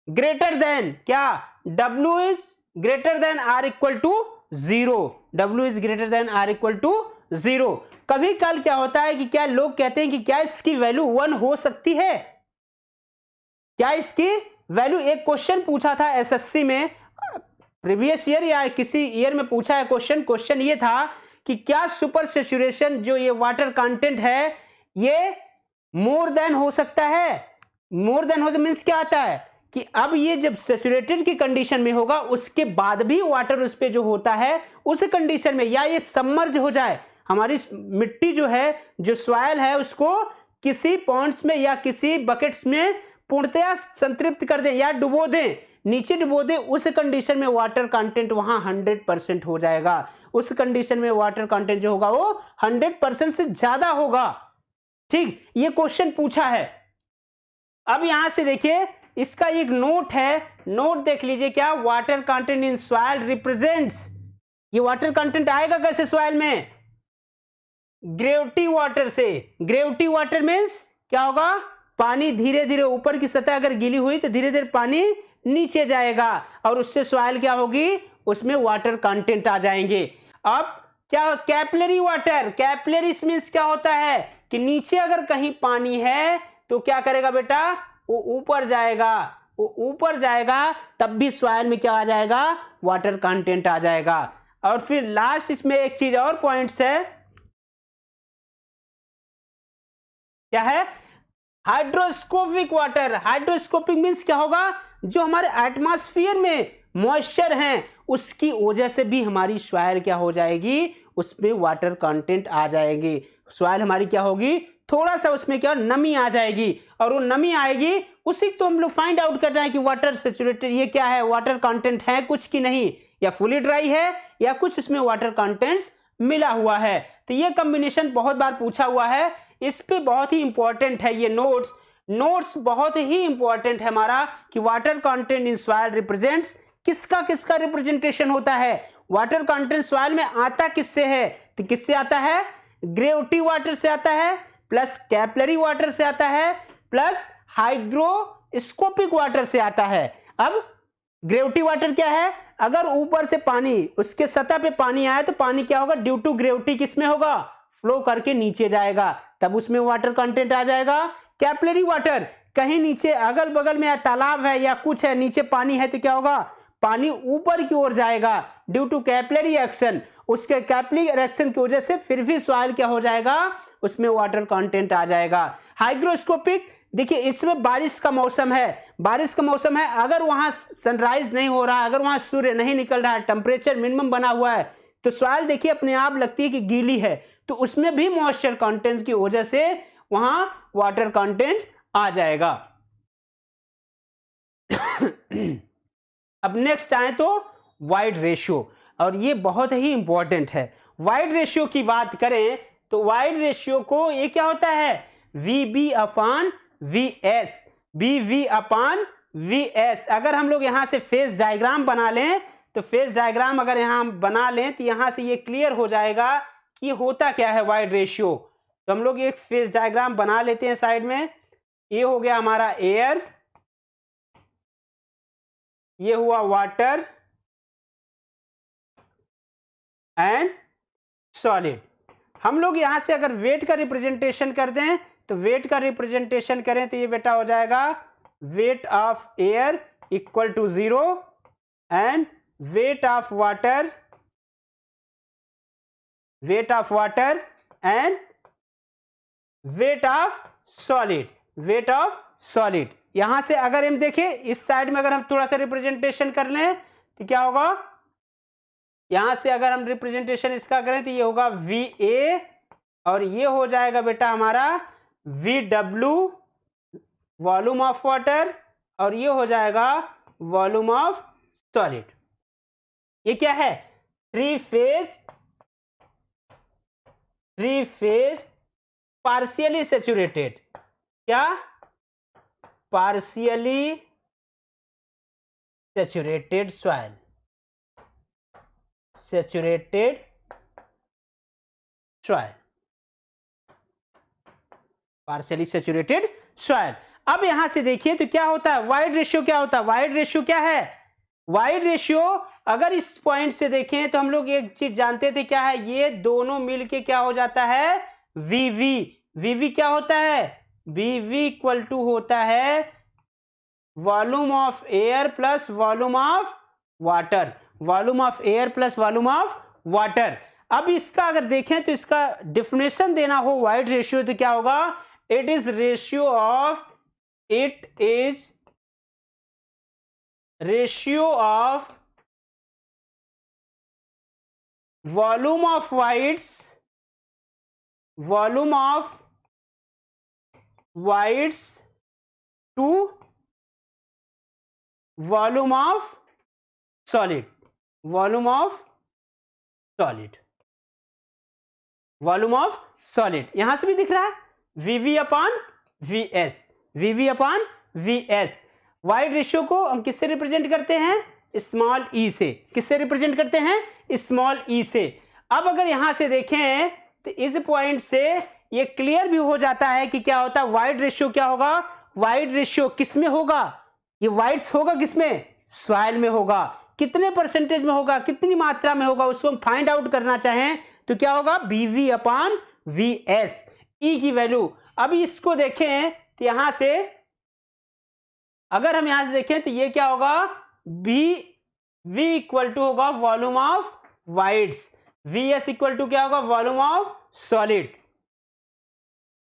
Speaker 1: ग्रेटर देन क्या, W is greater than or equal to 0, W is greater than or equal to 0। कभी कल क्या होता है कि क्या लोग कहते हैं कि क्या इसकी वैल्यू 1 हो सकती है, क्या इसकी वैल्यू, एक क्वेश्चन पूछा था एसएससी में प्रीवियस ईयर या किसी ईयर में पूछा है क्वेश्चन ये था कि क्या सुपर सैचुरेशन जो ये वाटर कंटेंट है ये मोर देन हो सकता है। मोर देन हो मींस क्या आता है कि अब ये जब सैचुरेटेड की कंडीशन में होगा उसके बाद भी वाटर उस पे जो होता है उस कंडीशन में, या ये सबमर्ज हो जाए, हमारी मिट्टी जो है, जो सॉइल है, उसको किसी पॉन्ड्स में या किसी बकेट्स में पूर्णतया संतृप्त कर दें या डुबो दें, नीचे डुबो दें, उस कंडीशन में वाटर कंटेंट वहां 100% हो जाएगा। उस कंडीशन में वाटर कंटेंट जो होगा वो 100% से ज्यादा होगा। ठीक, ये क्वेश्चन पूछा है। अब यहां से देखिए इसका एक नोट है, नोट देख लीजिए, क्या, water content in soil represents, ये वाटर कंटेंट आएगा कैसे सॉइल में, ग्रेविटी वाटर से। ग्रेविटी वाटर मींस क्या होगा, पानी धीरे धीरे ऊपर की सतह अगर गीली हुई तो धीरे धीरे पानी नीचे जाएगा और उससे सॉइल क्या होगी, उसमें वाटर कंटेंट आ जाएंगे। अब क्या, कैपिलरी वाटर, कैपिलरी मींस क्या होता है कि नीचे अगर कहीं पानी है तो क्या करेगा बेटा, वो ऊपर जाएगा, वो ऊपर जाएगा तब भी सॉइल में क्या आ जाएगा, वाटर कंटेंट आ जाएगा। और फिर लास्ट इसमें एक चीज और पॉइंट्स है, क्या है, हाइड्रोस्कोपिक वाटर। हाइड्रोस्कोपिक मींस क्या होगा, जो हमारे एटमॉस्फेयर में मॉइस्चर हैं उसकी वजह से भी हमारी सॉइल क्या हो जाएगी, उसमें वाटर कंटेंट आ जाएगी। सॉइल हमारी क्या होगी, थोड़ा सा उसमें क्या नमी आ जाएगी, और वो नमी आएगी उसी तो हम लोग फाइंड आउट करना है कि वाटर सैचुरेटेड ये क्या है, वाटर कंटेंट है कुछ की नहीं, या फुली ड्राई है या कुछ उसमें वाटर कंटेंट्स मिला हुआ है। तो ये कॉम्बिनेशन बहुत बार पूछा हुआ है, इस पे बहुत ही इंपॉर्टेंट है ये नोट्स। नोट्स बहुत ही इंपॉर्टेंट है हमारा कि water content in soil represents किसका किसका रिप्रेजेंटेशन होता है। वाटर कंटेंट सॉइल में आता किससे है, तो किससे आता है, ग्रेविटी वाटर से आता है, प्लस कैपिलरी वाटर से आता है, प्लस हाइग्रोस्कोपिक वाटर से आता है। अब ग्रेविटी वाटर क्या है, अगर ऊपर से पानी उसके सतह पे पानी आया तो पानी क्या होगा, ड्यू टू ग्रेविटी किसमें होगा, फ्लो करके नीचे जाएगा, तब उसमें वाटर कंटेंट आ जाएगा। कैपिलरी वाटर, कहीं नीचे अगल बगल में तालाब है या कुछ है, नीचे पानी है तो क्या होगा, पानी ऊपर की ओर जाएगा ड्यू टू कैपिलरी एक्शन, उसके कैपिलरी एक्शन की वजह से फिर भी सॉइल क्या हो जाएगा, उसमें वाटर कंटेंट आ जाएगा। हाइग्रोस्कोपिक, देखिए इसमें बारिश का मौसम है, बारिश का मौसम है, अगर वहां सनराइज नहीं हो रहा है, अगर वहां सूर्य नहीं निकल रहा है, टेम्परेचर मिनिमम बना हुआ है, तो सॉइल देखिए अपने आप लगती है कि गीली है, तो उसमें भी मॉइस्चर कंटेंट की वजह से वहां वाटर कंटेंट आ जाएगा। अब नेक्स्ट आए तो वाइड रेशियो, और ये बहुत ही इंपॉर्टेंट है। वाइड रेशियो की बात करें तो वाइड रेशियो को ये क्या होता है, VB अपान VS, BV अपान VS। अगर हम लोग यहां से फेज डायग्राम बना लें तो फेज डायग्राम अगर यहां बना लें तो यहां से ये क्लियर हो जाएगा कि होता क्या है वाइड रेशियो। तो हम लोग एक फेज डायग्राम बना लेते हैं साइड में। ये हो गया हमारा एयर, ये हुआ वाटर एंड सॉलिड। हम लोग यहां से अगर वेट का रिप्रेजेंटेशन कर दें तो वेट का रिप्रेजेंटेशन करें तो ये बेटा हो जाएगा weight of air equal to 0 and weight of water and weight of solid. यहां से अगर हम देखें इस साइड में अगर हम थोड़ा सा रिप्रेजेंटेशन कर लें तो क्या होगा, यहां से अगर हम रिप्रेजेंटेशन इसका करें तो ये होगा VA और ये हो जाएगा बेटा हमारा VW वॉल्यूम ऑफ वाटर और ये हो जाएगा वॉल्यूम ऑफ सॉलिड। ये क्या है, थ्री फेज पार्शियली सैचुरेटेड, क्या, partially saturated soil, partially saturated soil. अब यहां से देखिए तो क्या होता है, वाइड रेशियो क्या होता है, वाइड रेशियो क्या है, वाइड रेशियो अगर इस पॉइंट से देखें तो हम लोग एक चीज जानते थे क्या है, ये दोनों मिलके क्या हो जाता है VV क्या होता है, VV इक्वल टू होता है volume of air plus volume of water, अब इसका अगर देखें तो इसका डिफिनेशन देना हो वाइड रेशियो तो क्या होगा, it is ratio of volume of voids to volume of solid, यहां से भी दिख रहा है VV upon VS। Void ratio को हम किससे रिप्रेजेंट करते हैं, स्मॉल ई से, किससे रिप्रेजेंट करते हैं, स्मॉल ई से। अब अगर यहां से देखें तो इस पॉइंट से ये क्लियर भी हो जाता है कि क्या होता है, वाइड रेशियो क्या होगा, वाइड रेशियो किसमें होगा, ये वाइड्स होगा किसमें, सॉइल में होगा, कितने परसेंटेज में होगा, कितनी मात्रा में होगा, उसको हम फाइंड आउट करना चाहें तो क्या होगा, BV अपान VS, ई की वैल्यू। अभी इसको देखें तो यहां से अगर हम यहां से देखें तो ये क्या होगा, V इक्वल टू होगा volume of voids, VS equal to क्या होगा, वॉल्यूम ऑफ सॉलिड।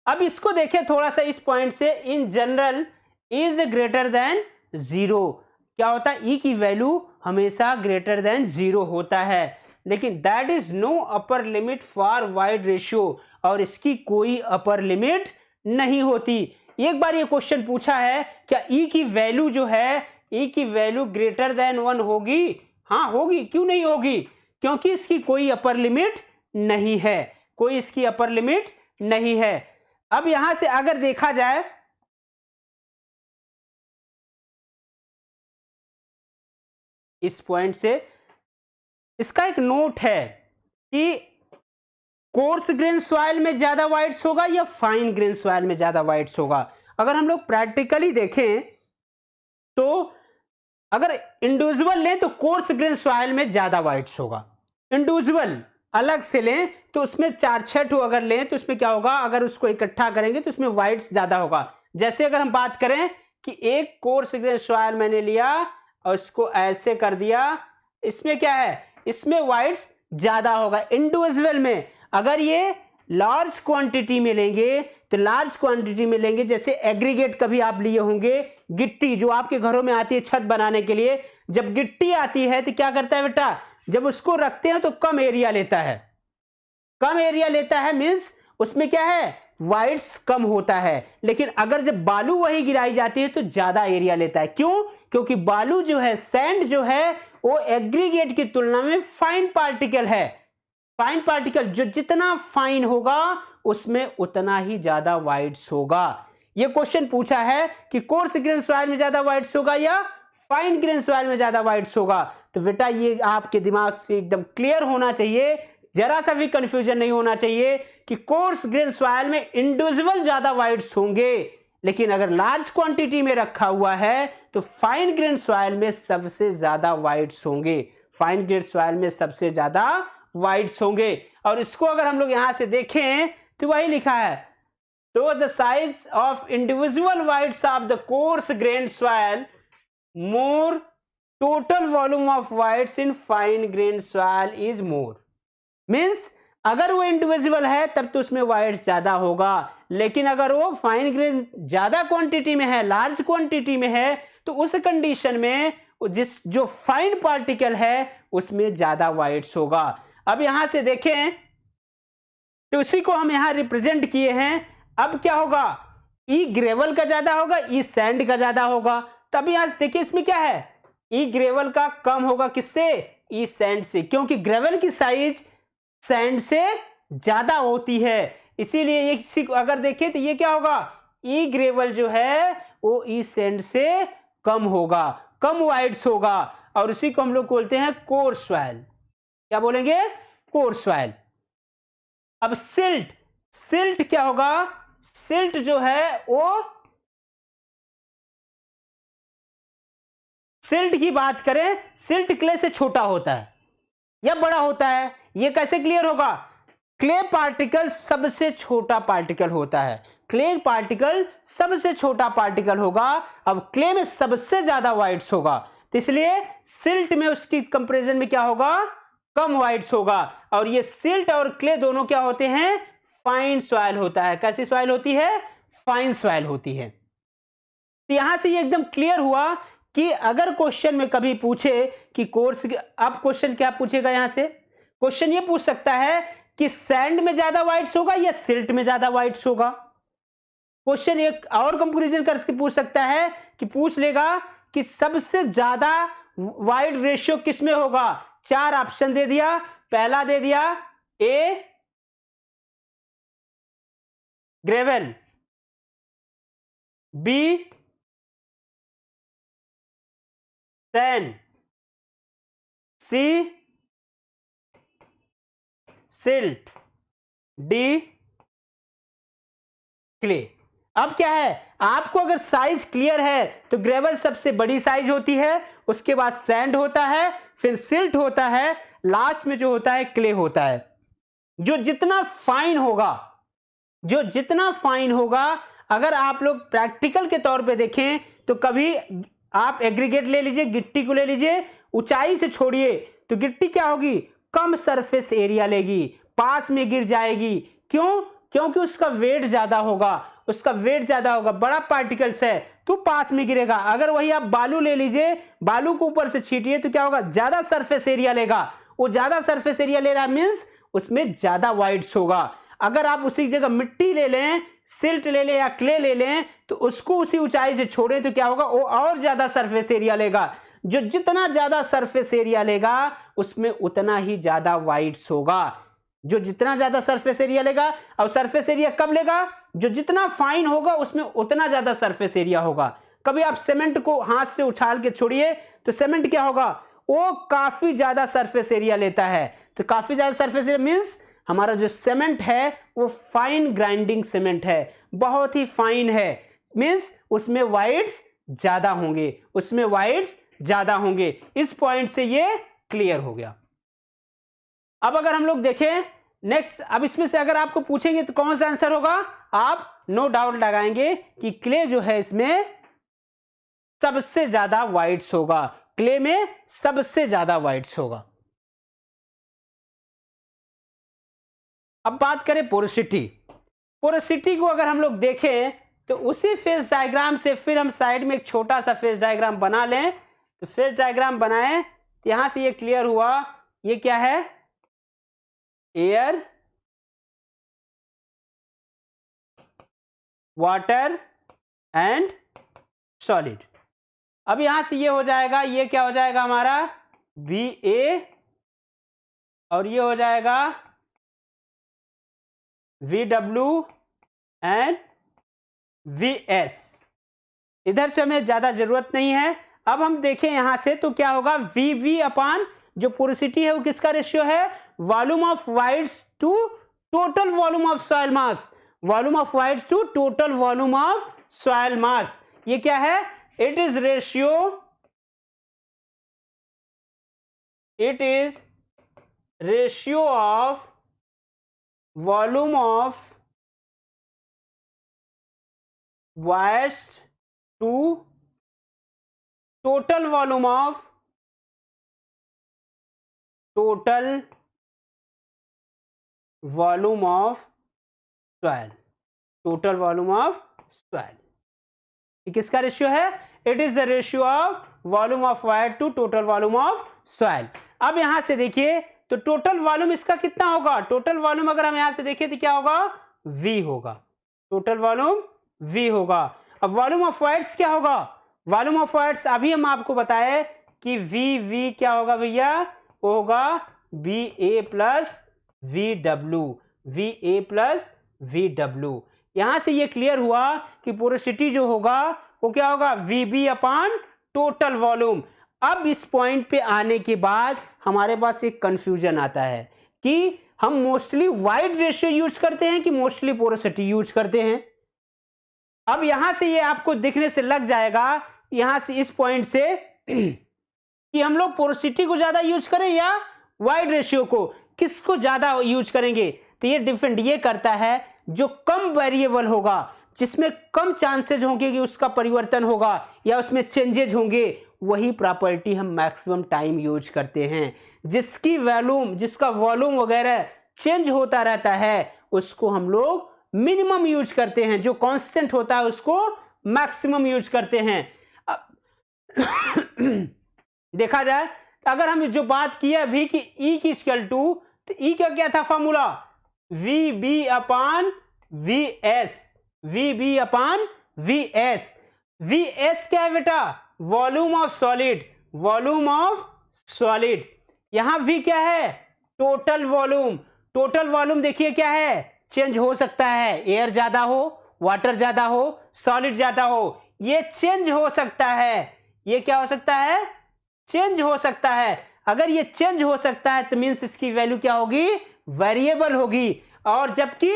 Speaker 1: अब इसको देखें थोड़ा सा इस पॉइंट से, in general is greater then 0, क्या होता है, ई की वैल्यू हमेशा ग्रेटर देन 0 होता है, लेकिन that is no upper limit for void ratio, और इसकी कोई अपर लिमिट नहीं होती। एक बार ये क्वेश्चन पूछा है क्या ई की वैल्यू जो है, ई की वैल्यू ग्रेटर देन 1 होगी, हाँ होगी, क्यों नहीं होगी, क्योंकि इसकी कोई अपर लिमिट नहीं है, अब यहां से अगर देखा जाए इस पॉइंट से। इसका एक नोट है कि कोर्स ग्रेन सॉइल में ज्यादा वाइड्स होगा या फाइन ग्रेन सॉइल में ज्यादा वाइड्स होगा। अगर हम लोग प्रैक्टिकली देखें तो अगर इंडिविजुअल लें तो कोर्स ग्रेन सॉइल में ज्यादा वाइड्स होगा। इंडिविजुअल अलग से लें तो उसमें 4-6 ठो अगर लें तो उसमें क्या होगा, अगर उसको इकट्ठा करेंगे तो उसमें वाइड्स ज्यादा होगा। जैसे अगर हम बात करें कि एक कोर्स ग्रेन सॉइल मैंने लिया और इसको ऐसे कर दिया, इसमें क्या है, इसमें वाइड्स ज्यादा होगा इंडिविजुअल में। अगर ये लार्ज क्वांटिटी में लेंगे तो लार्ज क्वांटिटी में लेंगे, जैसे एग्रीगेट कभी आप लिए होंगे, गिट्टी जो आपके घरों में आती है छत बनाने के लिए, जब गिट्टी आती है तो क्या करता है बेटा, जब उसको रखते हैं तो कम एरिया लेता है। कम एरिया लेता है मींस उसमें क्या है, वाइड्स कम होता है। लेकिन अगर जब बालू वही गिराई जाती है तो ज्यादा एरिया लेता है। क्यों? क्योंकि बालू जो है, सैंड जो है, वो एग्रीगेट की तुलना में फाइन पार्टिकल है। फाइन पार्टिकल जो जितना फाइन होगा उसमें उतना ही ज्यादा वाइड्स होगा। यह क्वेश्चन पूछा है कि कोर्स ग्रेन सॉइल में ज्यादा वाइड्स होगा या फाइन ग्रेन सॉइल में ज्यादा वाइड्स होगा। तो बेटा ये आपके दिमाग से एकदम क्लियर होना चाहिए, जरा सा भी कंफ्यूजन नहीं होना चाहिए कि कोर्स ग्रेन सॉइल में इंडिविजुअल ज्यादा वाइड्स होंगे, लेकिन अगर लार्ज क्वांटिटी में रखा हुआ है तो फाइन ग्रेन सॉइल में सबसे ज्यादा वाइड्स होंगे। फाइन ग्रेन सॉइल में सबसे ज्यादा वाइड्स होंगे। और इसको अगर हम लोग यहां से देखें तो वही लिखा है, तो the size of individual wides of the coarse grain soil more total volume of wides in fine grain soil is more. Means अगर वो इंडिविजुअल है तब तो उसमें वाइड्स ज्यादा होगा, लेकिन अगर वो फाइन ग्रेन ज्यादा क्वांटिटी में है, लार्ज क्वांटिटी में है, तो उस कंडीशन में जो फाइन पार्टिकल है उसमें ज्यादा वाइड्स होगा। अब यहां से देखें तो उसी को हम यहां रिप्रेजेंट किए हैं। अब क्या होगा, ई ग्रेवल का ज्यादा होगा, ई सैंड का ज्यादा होगा। तब यहां से देखिए इसमें क्या है, ई ग्रेवल का कम होगा, किससे, ई सैंड से, क्योंकि ग्रेवल की साइज सैंड से ज्यादा होती है। इसीलिए ये अगर देखें तो ये क्या होगा, ई ग्रेवल जो है वो ई सैंड से कम होगा, कम वाइड्स होगा, और उसी को हम लोग बोलते हैं कोर्स सॉइल। क्या बोलेंगे, कोर्स सॉइल। अब सिल्ट, सिल्ट क्या होगा, सिल्ट जो है वो, सिल्ट की बात करें, सिल्ट क्ले से छोटा होता है या बड़ा होता है, ये कैसे क्लियर होगा, क्ले पार्टिकल सबसे छोटा पार्टिकल होता है, क्ले पार्टिकल सबसे छोटा पार्टिकल होगा। अब क्ले में सबसे ज्यादा वाइड्स होगा, तो इसलिए सिल्ट में उसकी कंपैरिजन में क्या होगा, कम वाइड्स होगा। और ये सिल्ट और क्ले दोनों क्या होते हैं, फाइन सॉइल होता है। कैसी सॉइल होती है, फाइन सॉइल होती है। तो यहां से ये एकदम क्लियर हुआ कि अगर क्वेश्चन में कभी पूछे कि कोर्स, अब क्वेश्चन क्या पूछेगा, यहां से क्वेश्चन ये पूछ सकता है कि सैंड में ज्यादा वाइड्स होगा या सिल्ट में ज्यादा वाइड्स होगा। क्वेश्चन एक और कंपैरिजन करके पूछ सकता है कि पूछ लेगा कि सबसे ज्यादा वाइड रेशियो किस में होगा। 4 ऑप्शन दे दिया, पहला दे दिया ए ग्रेवल, बी सैंड, सी सिल्ट, डी क्ले। अब क्या है, आपको अगर साइज क्लियर है तो ग्रेवल सबसे बड़ी साइज होती है, उसके बाद सैंड होता है, फिर सिल्ट होता है, लास्ट में जो होता है क्ले होता है। जो जितना फाइन होगा, जो जितना फाइन होगा, अगर आप लोग प्रैक्टिकल के तौर पे देखें तो कभी आप एग्रीगेट ले लीजिए, गिट्टी को ले लीजिए, ऊंचाई से छोड़िए तो गिट्टी क्या होगी, कम सरफेस एरिया लेगी, पास में गिर जाएगी। क्यों? क्योंकि उसका वेट ज्यादा होगा, उसका वेट ज्यादा होगा, बड़ा पार्टिकल्स है तो पास में गिरेगा। अगर वही आप बालू ले लीजिए, बालू को ऊपर से छीटिए तो क्या होगा, ज्यादा सरफेस एरिया लेगा। वो ज्यादा सरफेस एरिया ले रहा है मींस उसमें ज्यादा वाइड्स होगा। अगर आप उसी जगह मिट्टी ले लें, सिल्ट ले लें या क्ले ले लें, तो उसको उसी ऊंचाई से छोड़ें तो क्या होगा, वो और ज्यादा सरफेस एरिया लेगा। जो जितना ज्यादा सरफेस एरिया लेगा उसमें उतना ही ज्यादा वाइड्स होगा। जो जितना ज्यादा सरफेस एरिया लेगा, और सरफेस एरिया कब लेगा, जो जितना फाइन होगा उसमें उतना ज्यादा सरफेस एरिया होगा। कभी आप सीमेंट को हाथ से उछाल के छोड़िए तो सीमेंट क्या होगा, वो काफी ज्यादा सरफेस एरिया लेता है। तो काफी ज्यादा सरफेस एरिया मीन्स हमारा जो सीमेंट है वो फाइन ग्राइंडिंग सीमेंट है, बहुत ही फाइन है, मीन्स उसमें वाइड्स ज्यादा होंगे, उसमें वाइड्स ज्यादा होंगे। इस पॉइंट से ये क्लियर हो गया। अब अगर हम लोग देखें नेक्स्ट, अब इसमें से अगर आपको पूछेंगे तो कौन सा आंसर होगा, आप नो डाउट लगाएंगे कि क्ले जो है इसमें सबसे ज्यादा वाइड्स होगा, क्ले में सबसे ज्यादा वाइड्स होगा। अब बात करें पोरोसिटी। पोरोसिटी को अगर हम लोग देखें तो उसी फेज डायग्राम से फिर हम साइड में एक छोटा सा फेज डायग्राम बना लें। तो फेज डायग्राम बनाएं तो यहां से ये क्लियर हुआ, ये क्या है, एयर, वाटर एंड सॉलिड। अब यहां से ये हो जाएगा, ये क्या हो जाएगा हमारा VA, और ये हो जाएगा VW एंड VS। इधर से हमें ज्यादा जरूरत नहीं है। अब हम देखें यहां से तो क्या होगा, VV अपान जो पोरोसिटी है वो किसका रेशियो है, volume of voids to total volume of soil mass, volume of voids to total volume of soil mass. ये क्या है, it is ratio of volume of voids to total volume of soil, total volume of soil. किसका ratio है, it is the ratio of volume of void to total volume of soil. अब यहां से देखिए तो टोटल वॉल्यूम इसका कितना होगा, टोटल वॉल्यूम अगर हम यहां से देखिए तो क्या होगा, V होगा, टोटल वॉल्यूम V होगा। अब वॉल्यूम ऑफ वाइड्स क्या होगा, वॉल्यूम ऑफ वाइड्स अभी हम आपको बताए कि V क्या होगा भैया, वो होगा VA प्लस VW। यहां से ये क्लियर हुआ कि पोरोसिटी जो होगा वो क्या होगा, VB अपान टोटल वॉल्यूम। अब इस पॉइंट पे आने के बाद हमारे पास एक कंफ्यूजन आता है कि हम मोस्टली वाइड रेशियो यूज करते हैं कि मोस्टली पोरोसिटी यूज करते हैं। अब यहां से ये आपको दिखने से लग जाएगा, यहां से इस पॉइंट से कि हम लोग पोरोसिटी को ज्यादा यूज करें या वाइड रेशियो को, किसको ज्यादा यूज करेंगे। तो ये डिपेंड ये करता है, जो कम वेरिएबल होगा, जिसमें कम चांसेज होंगे कि उसका परिवर्तन होगा या उसमें चेंजेज होंगे, वही प्रॉपर्टी हम मैक्सिमम टाइम यूज करते हैं। जिसका वॉल्यूम वगैरह चेंज होता रहता है उसको हम लोग मिनिमम यूज करते हैं, जो कांस्टेंट होता है उसको मैक्सिमम यूज करते हैं। देखा जाए अगर हम जो बात किया V की E की इक्वल टू, तो E का क्या था फॉर्मूला, VB अपान VS, VB अपान VS। VS क्या है बेटा, वॉल्यूम ऑफ सॉलिड। यहां V क्या है, टोटल वॉल्यूम देखिए क्या है, चेंज हो सकता है, एयर ज्यादा हो, वाटर ज्यादा हो, सॉलिड ज्यादा हो, ये चेंज हो सकता है। ये क्या हो सकता है, चेंज हो सकता है। अगर ये चेंज हो सकता है तो मींस इसकी वैल्यू क्या होगी, वेरिएबल होगी। और जबकि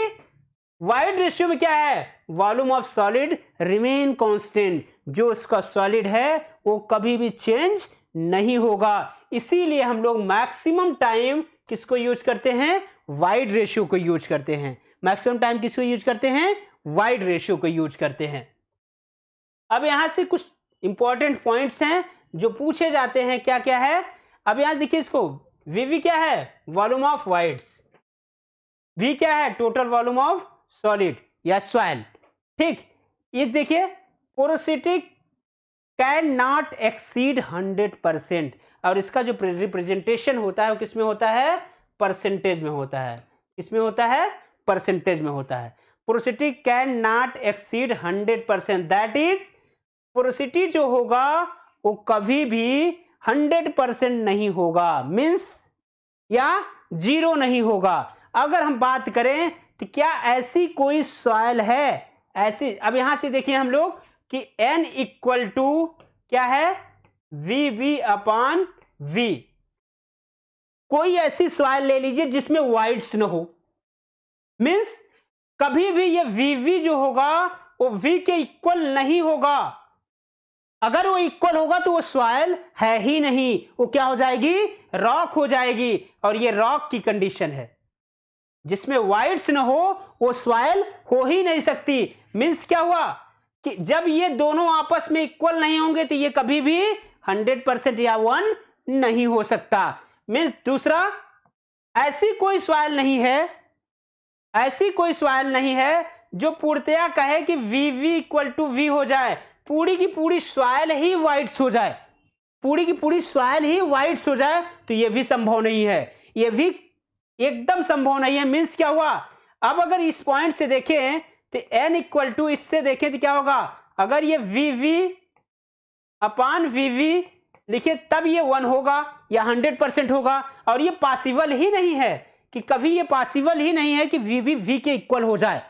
Speaker 1: वाइड रेशियो में क्या है, volume of solid remain constant, जो इसका सॉलिड है वो कभी भी चेंज नहीं होगा। इसीलिए हम लोग मैक्सिमम टाइम किसको यूज करते हैं, वाइड रेशियो को यूज करते हैं। मैक्सिमम टाइम किसको यूज करते हैं, वाइड रेशियो को यूज करते हैं। अब यहां से कुछ इंपॉर्टेंट पॉइंट्स हैं जो पूछे जाते हैं, क्या क्या है। अब यहां देखिए इसको, VV क्या है, वॉल्यूम ऑफ वाइड्स, V क्या है, टोटल वॉल्यूम ऑफ सॉलिड या सॉइल। ठीक, ये देखिए पोरोसिटी कैन नॉट एक्सीड 100%, और इसका जो रिप्रेजेंटेशन होता है वो किसमें होता है, परसेंटेज में होता है। किसमें होता है, परसेंटेज में होता है। Porosity can not exceed 100%, that is porosity जो होगा वो कभी भी 100% नहीं होगा, मीन्स या 0 नहीं होगा। अगर हम बात करें तो क्या ऐसी कोई सॉइल है, ऐसी, अब यहां से देखिए हम लोग कि N इक्वल टू क्या है, VB अपान V। कोई ऐसी सॉइल ले लीजिए जिसमें वाइड्स न हो, मीन्स कभी भी ये VV जो होगा वो V के इक्वल नहीं होगा। अगर वो इक्वल होगा तो वो सॉइल है ही नहीं, वो क्या हो जाएगी, रॉक हो जाएगी। और ये रॉक की कंडीशन है, जिसमें वाइड्स न हो वो सॉइल हो ही नहीं सकती। मीन्स क्या हुआ कि जब ये दोनों आपस में इक्वल नहीं होंगे तो ये कभी भी 100% या 1 नहीं हो सकता। मीन्स दूसरा, ऐसी कोई सॉइल नहीं है, ऐसी कोई सॉइल नहीं है जो पूर्णतया कहे कि VV इक्वल टू V हो जाए, पूरी की पूरी सॉइल ही वाइड्स हो जाए, पूरी की पूरी सॉइल ही वाइड्स हो जाए, तो यह भी संभव नहीं है, यह भी एकदम संभव नहीं है। मीन्स क्या हुआ, अब अगर इस पॉइंट से देखें तो n इक्वल टू, इससे देखें तो क्या होगा, अगर ये VV अपान VV लिखे तब ये 1 होगा या 100% होगा। और ये पॉसिबल ही नहीं है कि कभी, ये पॉसिबल ही नहीं है कि VV V के इक्वल हो जाए,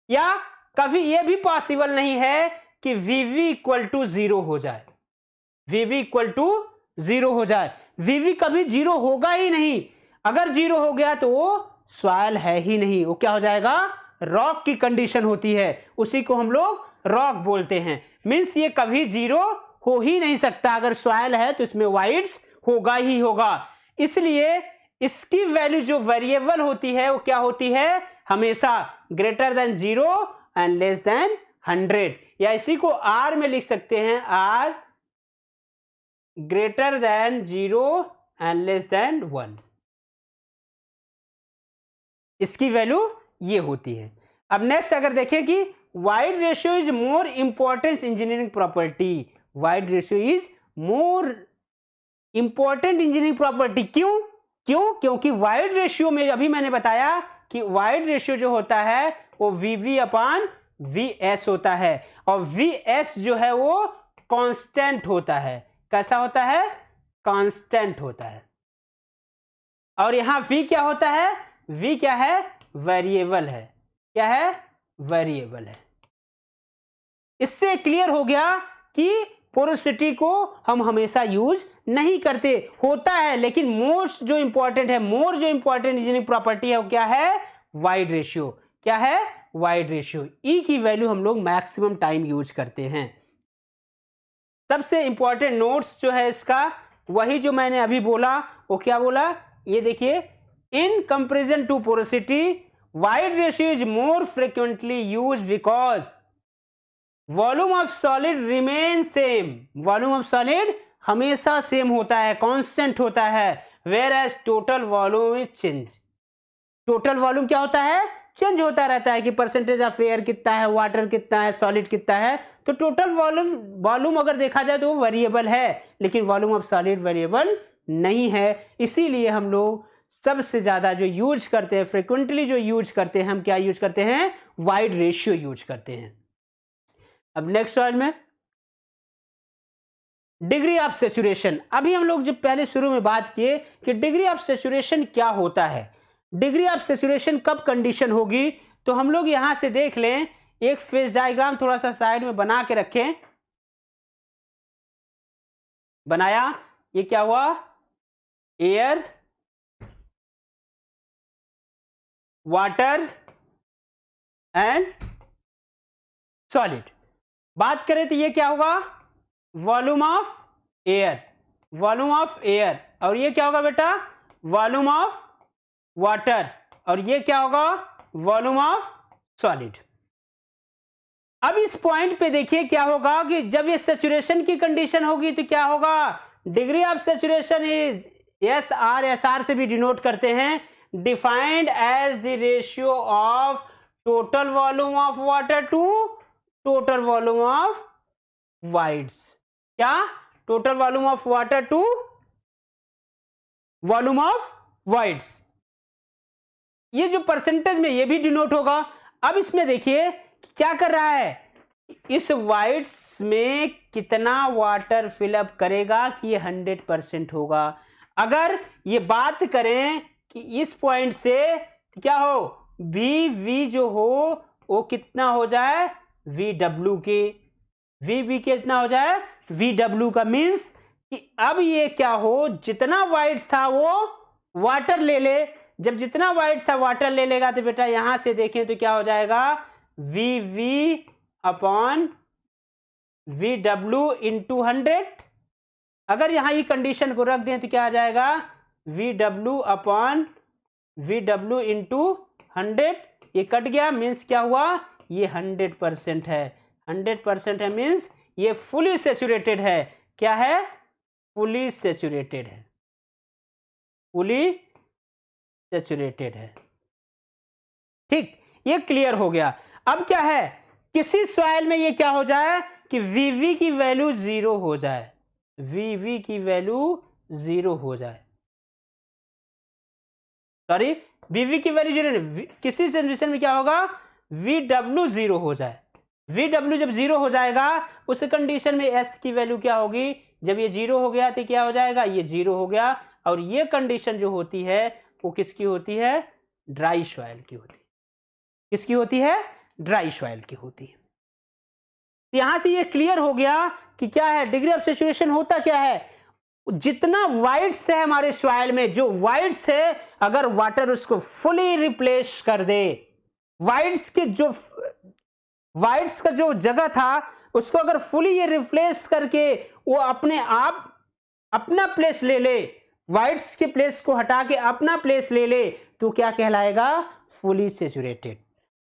Speaker 1: या कभी ये भी पॉसिबल नहीं है कि VV इक्वल टू 0 हो जाए, VV इक्वल टू 0 हो जाए। VV कभी 0 होगा ही नहीं। अगर 0 हो गया तो वो सॉइल है ही नहीं, वो क्या हो जाएगा, रॉक की कंडीशन होती है, उसी को हम लोग रॉक बोलते हैं। मीन्स ये कभी 0 हो ही नहीं सकता। अगर सॉइल है तो इसमें वाइड्स होगा ही होगा। इसलिए इसकी वैल्यू जो वेरिएबल होती है वो क्या होती है, हमेशा greater than 0 and less than 100, या इसी को R में लिख सकते हैं, R greater than 0 and less than 1, इसकी वैल्यू ये होती है। अब नेक्स्ट अगर देखें कि wide ratio is more important engineering property, wide ratio is more important engineering property. क्यों? क्योंकि वाइड रेशियो में अभी मैंने बताया कि वाइड रेशियो जो होता है वो VV अपान VS होता है, और VS जो है वो कांस्टेंट होता है। कैसा होता है, कांस्टेंट होता है। और यहां V क्या होता है, V क्या है, वेरिएबल है। क्या है, वेरिएबल है। इससे क्लियर हो गया कि पोरोसिटी को हम हमेशा यूज नहीं करते, होता है, लेकिन मोस्ट जो इंपॉर्टेंट है, मोर जो इंपॉर्टेंट इंजीनियरिंग प्रॉपर्टी है वो क्या है, वाइड रेशियो। क्या है, वाइड रेशियो। ई की वैल्यू हम लोग मैक्सिमम टाइम यूज करते हैं। सबसे इंपॉर्टेंट नोट्स जो है इसका, वही जो मैंने अभी बोला, वो क्या बोला, ये देखिए, in comparison to porosity void ratio is more frequently use because volume of solid remain same, volume of solid हमेशा सेम होता है, कांस्टेंट होता है, whereas total volume is change. Total volume क्या होता है, चेंज होता रहता है कि परसेंटेज ऑफ एयर कितना है, वाटर कितना है, सॉलिड कितना है। तो टोटल वॉल्यूम अगर देखा जाए तो वो वेरिएबल है, लेकिन वॉल्यूम ऑफ सॉलिड वेरिएबल नहीं है। इसीलिए हम लोग सबसे ज्यादा जो यूज करते हैं, फ्रिक्वेंटली जो यूज करते हैं, हम क्या यूज करते हैं, वाइड रेशियो यूज करते हैं। अब नेक्स्ट स्लाइड में डिग्री ऑफ सैचुरेशन। अभी हम लोग जो पहले शुरू में बात किए कि डिग्री ऑफ सैचुरेशन क्या होता है, डिग्री ऑफ सैचुरेशन कब कंडीशन होगी, तो हम लोग यहां से देख लें, एक फेज डायग्राम थोड़ा सा साइड में बना के रखें। बनाया, ये क्या हुआ, एयर, वाटर एंड सॉलिड। बात करें तो ये क्या होगा, volume of air, volume of air, और ये क्या होगा बेटा, वॉल्यूम ऑफ वाटर, और ये क्या होगा, वॉल्यूम ऑफ सॉलिड। अब इस पॉइंट पे देखिए क्या होगा कि जब ये सैचुरेशन की कंडीशन होगी तो क्या होगा, degree of saturation is SR से भी डिनोट करते हैं, defined as the ratio of total volume of water to total volume of voids. क्या, total volume of water to volume of voids. ये जो परसेंटेज में ये भी डिनोट होगा। अब इसमें देखिए क्या कर रहा है, इस वाइड्स में कितना वाटर फिलअप करेगा कि ये 100% होगा। अगर ये बात करें कि इस पॉइंट से क्या हो, VV जो हो वो कितना हो जाए, VW के, VB कितना हो जाए, VW का, मीन्स कि अब ये क्या हो, जितना वाइड्स था वो वाटर ले ले। जब जितना वाइड्स था वाटर ले लेगा तो बेटा यहां से देखें तो क्या हो जाएगा, V V upon V W into 100। अगर यहां ये कंडीशन को रख दें तो क्या आ जाएगा, V W upon V W into 100। ये कट गया, मीन्स क्या हुआ, ये 100% है। 100% है मीन्स ये फुली सेचुरेटेड है। क्या है, फुली सेचुरेटेड है, फुली सेचुरेटेड है। ठीक, ये क्लियर हो गया। अब क्या है, किसी सॉइल में ये क्या हो जाए कि वीवी की वैल्यू 0 हो जाए, वीवी की वैल्यू 0 हो जाए, सॉरी वीवी की वैल्यू 0, किसी कंडीशन में क्या होगा, वी डब्ल्यू 0 हो जाए। वी डब्ल्यू जब 0 हो जाएगा उस कंडीशन में एस की वैल्यू क्या होगी, जब ये 0 हो गया तो क्या हो जाएगा, ये 0 हो गया। और ये कंडीशन जो होती है वो किसकी होती है, ड्राई सॉइल की होती है। किसकी होती है, ड्राई सॉइल की होती है। यहां से ये क्लियर हो गया कि क्या है, डिग्री ऑफ सैचुरेशन होता क्या है, जितना वाइड्स है हमारे सॉइल में, जो वाइड्स है अगर वाटर उसको फुली रिप्लेस कर दे, वाइड्स के जो वाइड्स का जो जगह था उसको अगर फुली ये रिप्लेस करके वो अपने आप अपना प्लेस ले ले, वाइड्स के प्लेस को हटा के अपना प्लेस ले ले, तो क्या कहलाएगा, फुली सेचुरेटेड।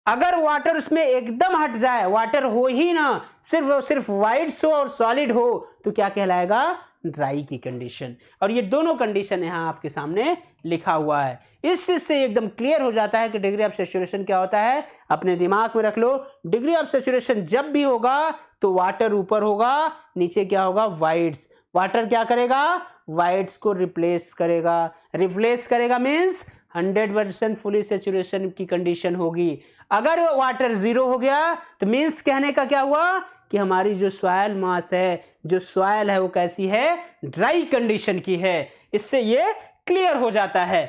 Speaker 1: अगर वाटर उसमें एकदम हट जाए, वाटर हो ही ना, सिर्फ वाइड्स हो और सॉलिड हो, तो क्या कहलाएगा, ड्राई की कंडीशन। और ये दोनों कंडीशन यहां आपके सामने लिखा हुआ है। इस चीज से एकदम क्लियर हो जाता है कि डिग्री ऑफ सैचुरेशन क्या होता है। अपने दिमाग में रख लो, डिग्री ऑफ सैचुरेशन जब भी होगा तो वाटर ऊपर होगा, नीचे क्या होगा, वाइड्स। वाटर क्या करेगा, वाइड्स को रिप्लेस करेगा। रिप्लेस करेगा मीन्स 100% फुली सेचुरेशन की कंडीशन होगी। अगर वाटर 0 हो गया तो मीन्स कहने का क्या हुआ कि हमारी जो सॉइल मास है, जो सॉइल है वो कैसी है, ड्राई कंडीशन की है। इससे ये क्लियर हो जाता है।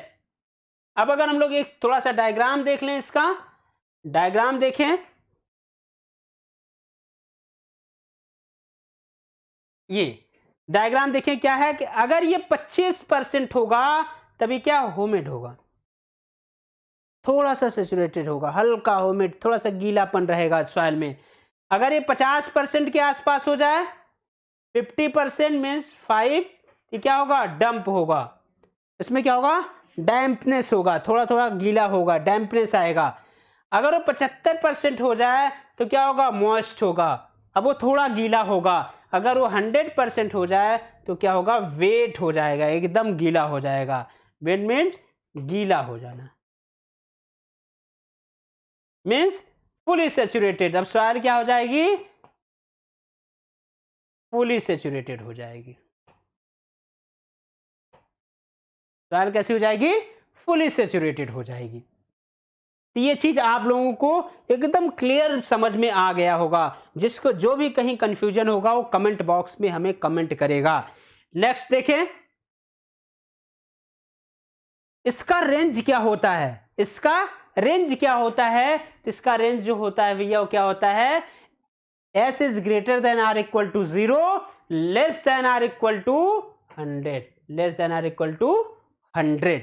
Speaker 1: अब अगर हम लोग एक थोड़ा सा डायग्राम देख लें, इसका डायग्राम देखें, ये डायग्राम देखें क्या है कि अगर ये 25% होगा तभी क्या होमेड होगा, थोड़ा सा सेचुरेटेड होगा, हल्का होमेड, थोड़ा सा गीलापन रहेगा सॉइल में। अगर ये 50% के आसपास हो जाए, 50% मीन्स 5, ये क्या होगा, डंप होगा। इसमें क्या होगा, डैम्पनेस होगा, थोड़ा थोड़ा गीला होगा, डैम्पनेस आएगा। अगर वो 75% हो जाए तो क्या होगा, मॉइस्ट होगा, अब वो थोड़ा गीला होगा। अगर वो 100% हो जाए तो क्या होगा, वेट हो जाएगा, एकदम गीला हो जाएगा। वेट मीन्स गीला हो जाना, मीन्स फुली सेचुरेटेड। अब सॉइल क्या हो जाएगी, फुली सेचुरेटेड हो जाएगी। सॉइल कैसी हो जाएगी, फुली सेचुरेटेड हो जाएगी। तो ये चीज आप लोगों को एकदम क्लियर समझ में आ गया होगा। जिसको जो भी कहीं कंफ्यूजन होगा वो कमेंट बॉक्स में हमें कमेंट करेगा। नेक्स्ट देखें, इसका रेंज क्या होता है, इसका रेंज क्या होता है। इसका रेंज जो होता है भैया वो क्या होता है, S is greater than or equal to 0, less than or equal to 100, less than or equal to 100।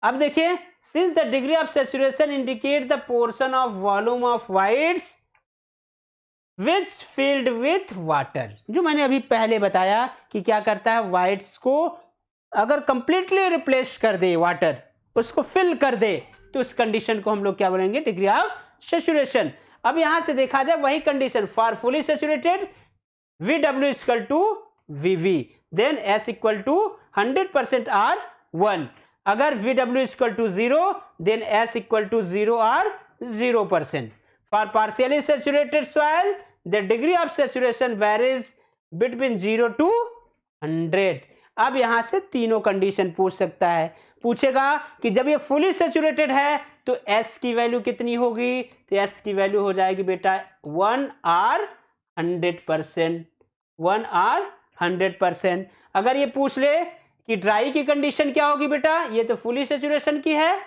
Speaker 1: अब देखिए, since the degree of saturation indicate the portion of volume of whites which filled with water, जो मैंने अभी पहले बताया कि क्या करता है, whites को अगर कंप्लीटली रिप्लेस कर दे, वाटर उसको फिल कर दे, तो उस कंडीशन को हम लोग क्या बोलेंगे, डिग्री ऑफ सैचुरेशन। अब यहां से देखा जाए वही condition, for fully saturated V W equal to V V, then S equal to 100% or 1। अगर V W equal to 0 then S equal to 0 or 0%। For partially saturated soil the degree of saturation varies between 0 to 100। अब यहां से तीनों condition पूछ सकता है, पूछेगा कि जब ये फुली सैचुरेटेड है तो S की वैल्यू कितनी होगी, तो S की वैल्यू हो जाएगी बेटा 1 R 100%, 1 R 100%। अगर ये पूछ ले कि ड्राई की कंडीशन क्या होगी बेटा, ये तो फुली सैचुरेशन की है,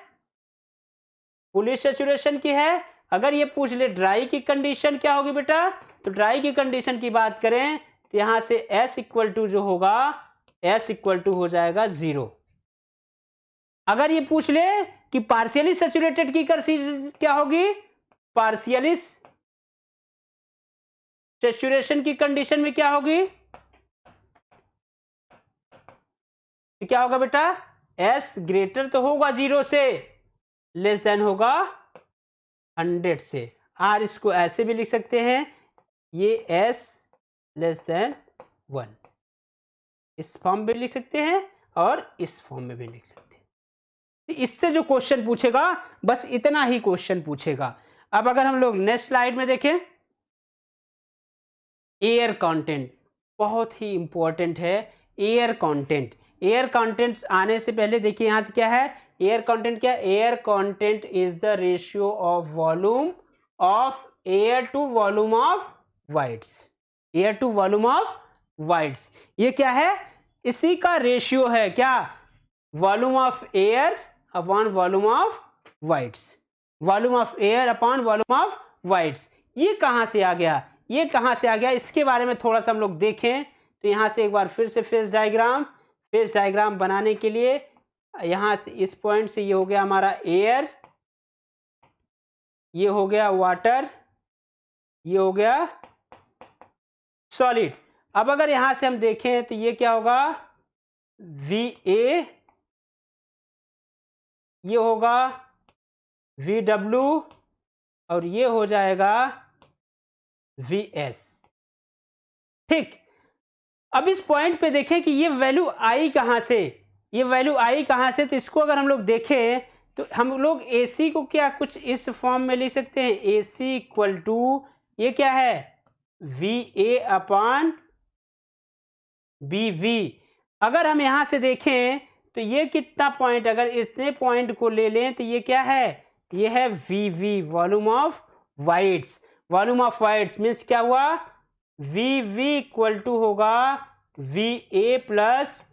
Speaker 1: फुली सैचुरेशन की है। अगर ये पूछ ले ड्राई की कंडीशन क्या होगी बेटा, तो ड्राई की कंडीशन की बात करें तो यहाँ से S इक्वल टू जो होगा, S इक्वल टू हो जाएगा 0। अगर ये पूछ ले कि पार्शियली सैचुरेटेड की क्या होगी, पार्शियली सैचुरेशन की कंडीशन में क्या होगी, तो क्या होगा बेटा, S ग्रेटर तो होगा 0 से, लेस देन होगा 100 से। R इसको ऐसे भी लिख सकते हैं, ये S लेस देन 1, इस फॉर्म में लिख सकते हैं और इस फॉर्म में भी लिख सकते हैं। तो इससे जो क्वेश्चन पूछेगा बस इतना ही क्वेश्चन पूछेगा। अब अगर हम लोग नेक्स्ट स्लाइड में देखें, एयर कंटेंट बहुत ही इंपॉर्टेंट है। एयर कंटेंट आने से पहले देखिए यहां से क्या है, एयर कंटेंट क्या, air content is the ratio of volume of air to volume of voids, air to volume of voids. ये क्या है, इसी का रेशियो है, क्या, volume of air upon volume of voids, volume of air upon volume of voids. ये कहां से आ गया, ये कहां से आ गया, इसके बारे में थोड़ा सा हम लोग देखें। तो यहां से एक बार फिर से फेज डायग्राम बनाने के लिए, यहां से इस पॉइंट से ये हो गया हमारा एयर, ये हो गया वाटर, ये हो गया सॉलिड। अब अगर यहां से हम देखें तो ये क्या होगा, VA, ये होगा VW और ये हो जाएगा VS। ठीक, अब इस पॉइंट पे देखें कि ये वैल्यू आई कहां से, ये वैल्यू आई कहां से। तो इसको अगर हम लोग देखें तो हम लोग AC को क्या कुछ इस फॉर्म में लिख सकते हैं, AC इक्वल टू ये क्या है, VA अपॉन BV। अगर हम यहां से देखें तो ये कितना पॉइंट, अगर इतने पॉइंट को ले लें तो ये क्या है, ये है VV, volume of voids. Volume of wides means क्या हुआ, VV इक्वल टू होगा VA प्लस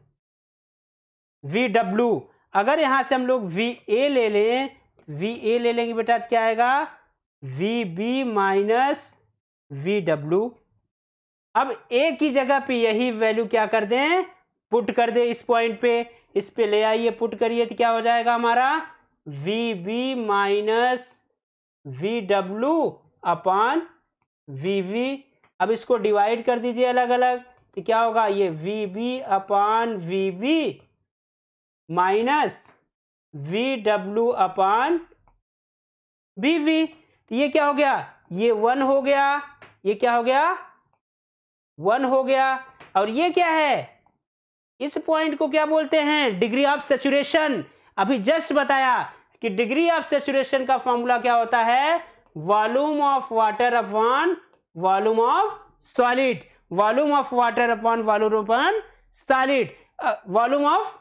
Speaker 1: VW। अगर यहां से हम लोग VA ले लें, VA ले लेंगे बेटा तो क्या आएगा, VB माइनस VW। अब A की जगह पे यही वैल्यू क्या कर दें, पुट कर दे इस पॉइंट पे, इस पे ले आइए, पुट करिए तो क्या हो जाएगा हमारा, VB minus VW upon VV। अब इसको डिवाइड कर दीजिए अलग अलग, तो क्या होगा, ये VB upon VB minus VW upon VV। तो ये क्या हो गया, ये 1 हो गया, ये क्या हो गया, 1 हो गया। और ये क्या है, इस पॉइंट को क्या बोलते हैं, डिग्री ऑफ सैचुरेशन। अभी जस्ट बताया कि डिग्री ऑफ सैचुरेशन का फॉर्मूला क्या होता है, volume of water upon volume of solid, volume of water upon volume upon solid, volume of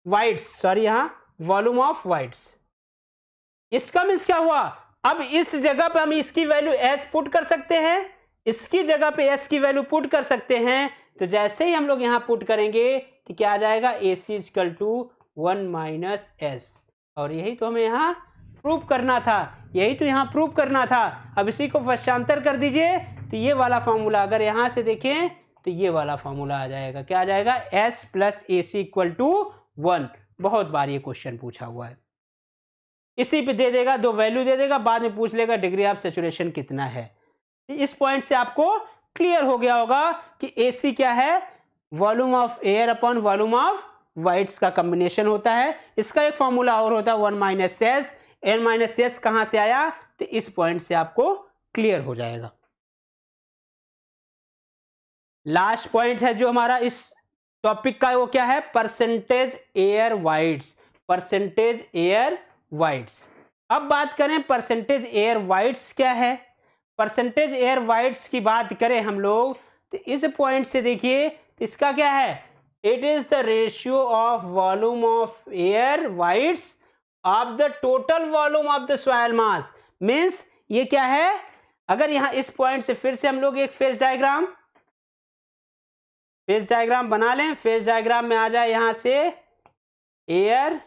Speaker 1: wides, sorry यहां वॉल्यूम ऑफ वाइड्स। इसका मीन्स क्या हुआ, अब इस जगह पे हम इसकी वैल्यू S पुट कर सकते हैं, इसकी जगह पे S की वैल्यू पुट कर सकते हैं। तो जैसे ही हम लोग यहां पुट करेंगे तो क्या आ जाएगा, AC equal to 1 minus S। और यही तो हमें यहाँ प्रूव करना था, यही तो यहाँ प्रूव करना था। अब इसी को पश्चांतर कर दीजिए तो ये वाला फॉर्मूला, अगर यहां से देखें तो ये वाला फॉर्मूला आ जाएगा, क्या आ जाएगा, S plus AC equal to 1। बहुत बार ये क्वेश्चन पूछा हुआ है, इसी पे दे देगा, दो वैल्यू दे देगा, बाद में पूछ लेगा डिग्री ऑफ सैचुरेशन कितना है। इस पॉइंट से आपको क्लियर हो गया होगा कि AC क्या है, volume of air upon volume of voids का कॉम्बिनेशन होता है। इसका एक फॉर्मूला और होता है 1 minus S. N minus S कहां से आया, तो इस पॉइंट से आपको क्लियर हो जाएगा। लास्ट पॉइंट है जो हमारा इस टॉपिक का, वो क्या है, percentage air wides, percentage air wides. अब बात करें परसेंटेज एयर वाइड्स क्या है। परसेंटेज एयर वाइड्स की बात करें हम लोग तो इस पॉइंट से देखिए इसका क्या है, it is the ratio of volume of air wides of the total volume of the soil mass. Means ये क्या है, अगर यहां इस पॉइंट से फिर से हम लोग एक फेज डायग्राम बना लें, फेज डायग्राम में आ जाए यहां से एयर,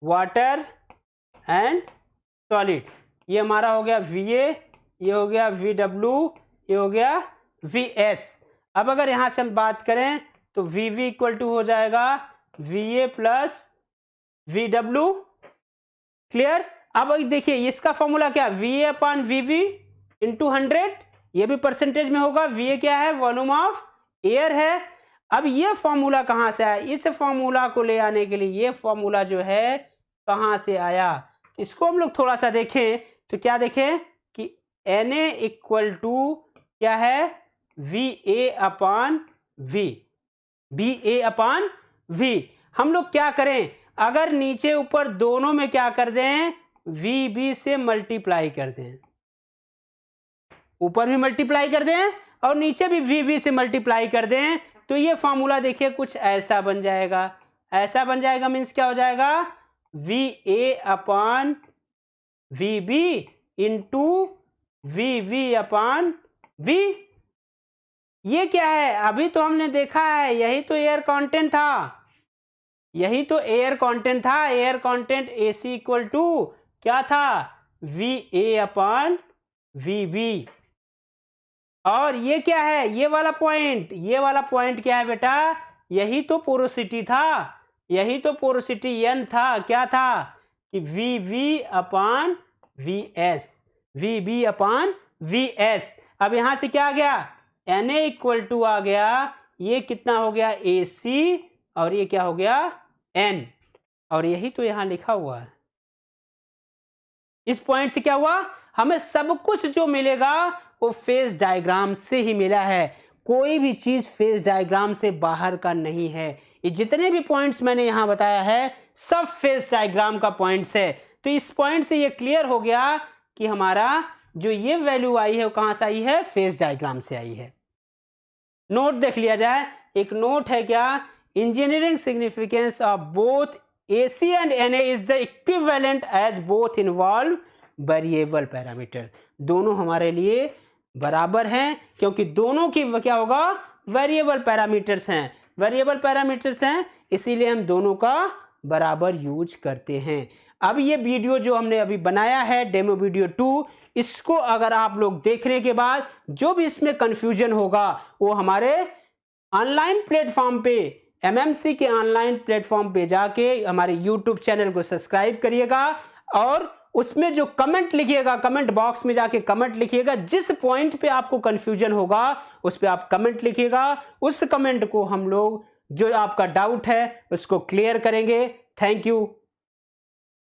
Speaker 1: वाटर एंड सॉलिड, ये हमारा हो गया VA ये हो गया VW, ये हो गया VS। अब अगर यहां से हम बात करें तो VV इक्वल टू हो जाएगा VA प्लस VW। क्लियर। अब देखिए इसका फॉर्मूला क्या, VA अपॉन VB इंटू 100, ये भी परसेंटेज में होगा। VA क्या है, वॉल्यूम ऑफ एयर है। अब ये फॉर्मूला कहां से आया, इस फॉर्मूला को ले आने के लिए ये फॉर्मूला जो है कहां से आया, इसको हम लोग थोड़ा सा देखें तो क्या देखें कि Na इक्वल टू क्या है, VA upon V, VA upon V। हम लोग क्या करें, अगर नीचे ऊपर दोनों में क्या कर दें, VB से मल्टीप्लाई कर दें, ऊपर भी मल्टीप्लाई कर दें और नीचे भी VB से मल्टीप्लाई कर दें, तो ये फॉर्मूला देखिए कुछ ऐसा बन जाएगा। ऐसा बन जाएगा मीन्स क्या हो जाएगा, VA upon VB into VB upon V। ये क्या है, अभी तो हमने देखा है, यही तो एयर कांटेंट था, यही तो एयर कांटेंट था। Air content AC equal to क्या था, VA अपॉन VB। और ये क्या है, ये वाला पॉइंट, ये वाला पॉइंट क्या है बेटा, यही तो पोरोसिटी था, यही तो पोरोसिटी N था। क्या था कि VB upon VS, VB upon VS। अब यहां से क्या आ गया, Na इक्वल टू आ गया, ये कितना हो गया AC और ये क्या हो गया N, और यही तो यहां लिखा हुआ है। इस पॉइंट से क्या हुआ, हमें सब कुछ जो मिलेगा वो फेज डायग्राम से ही मिला है, कोई भी चीज फेज डायग्राम से बाहर का नहीं है। ये जितने भी पॉइंट्स मैंने यहां बताया है सब फेज डायग्राम का पॉइंट्स है। तो इस पॉइंट से ये क्लियर हो गया कि हमारा जो ये वैल्यू आई है वो कहां से आई है, फेज डायग्राम से आई है। नोट देख लिया जाए, एक नोट है क्या, engineering significance of both AC and Na is the equivalent as both involve variable parameter. दोनों हमारे लिए बराबर हैं क्योंकि दोनों की क्या होगा, वेरिएबल पैरामीटर्स हैं, वेरिएबल पैरामीटर्स हैं, इसीलिए हम दोनों का बराबर यूज करते हैं। अब ये वीडियो जो हमने अभी बनाया है डेमो वीडियो 2, इसको अगर आप लोग देखने के बाद जो भी इसमें कंफ्यूजन होगा वो हमारे ऑनलाइन प्लेटफॉर्म पे, MMC के ऑनलाइन प्लेटफॉर्म पे जाके हमारे YouTube चैनल को सब्सक्राइब करिएगा और उसमें जो कमेंट लिखिएगा, कमेंट बॉक्स में जाके कमेंट लिखिएगा, जिस पॉइंट पे आपको कंफ्यूजन होगा उस पे आप कमेंट लिखिएगा। उस कमेंट को हम लोग जो आपका डाउट है उसको क्लियर करेंगे। Thank you.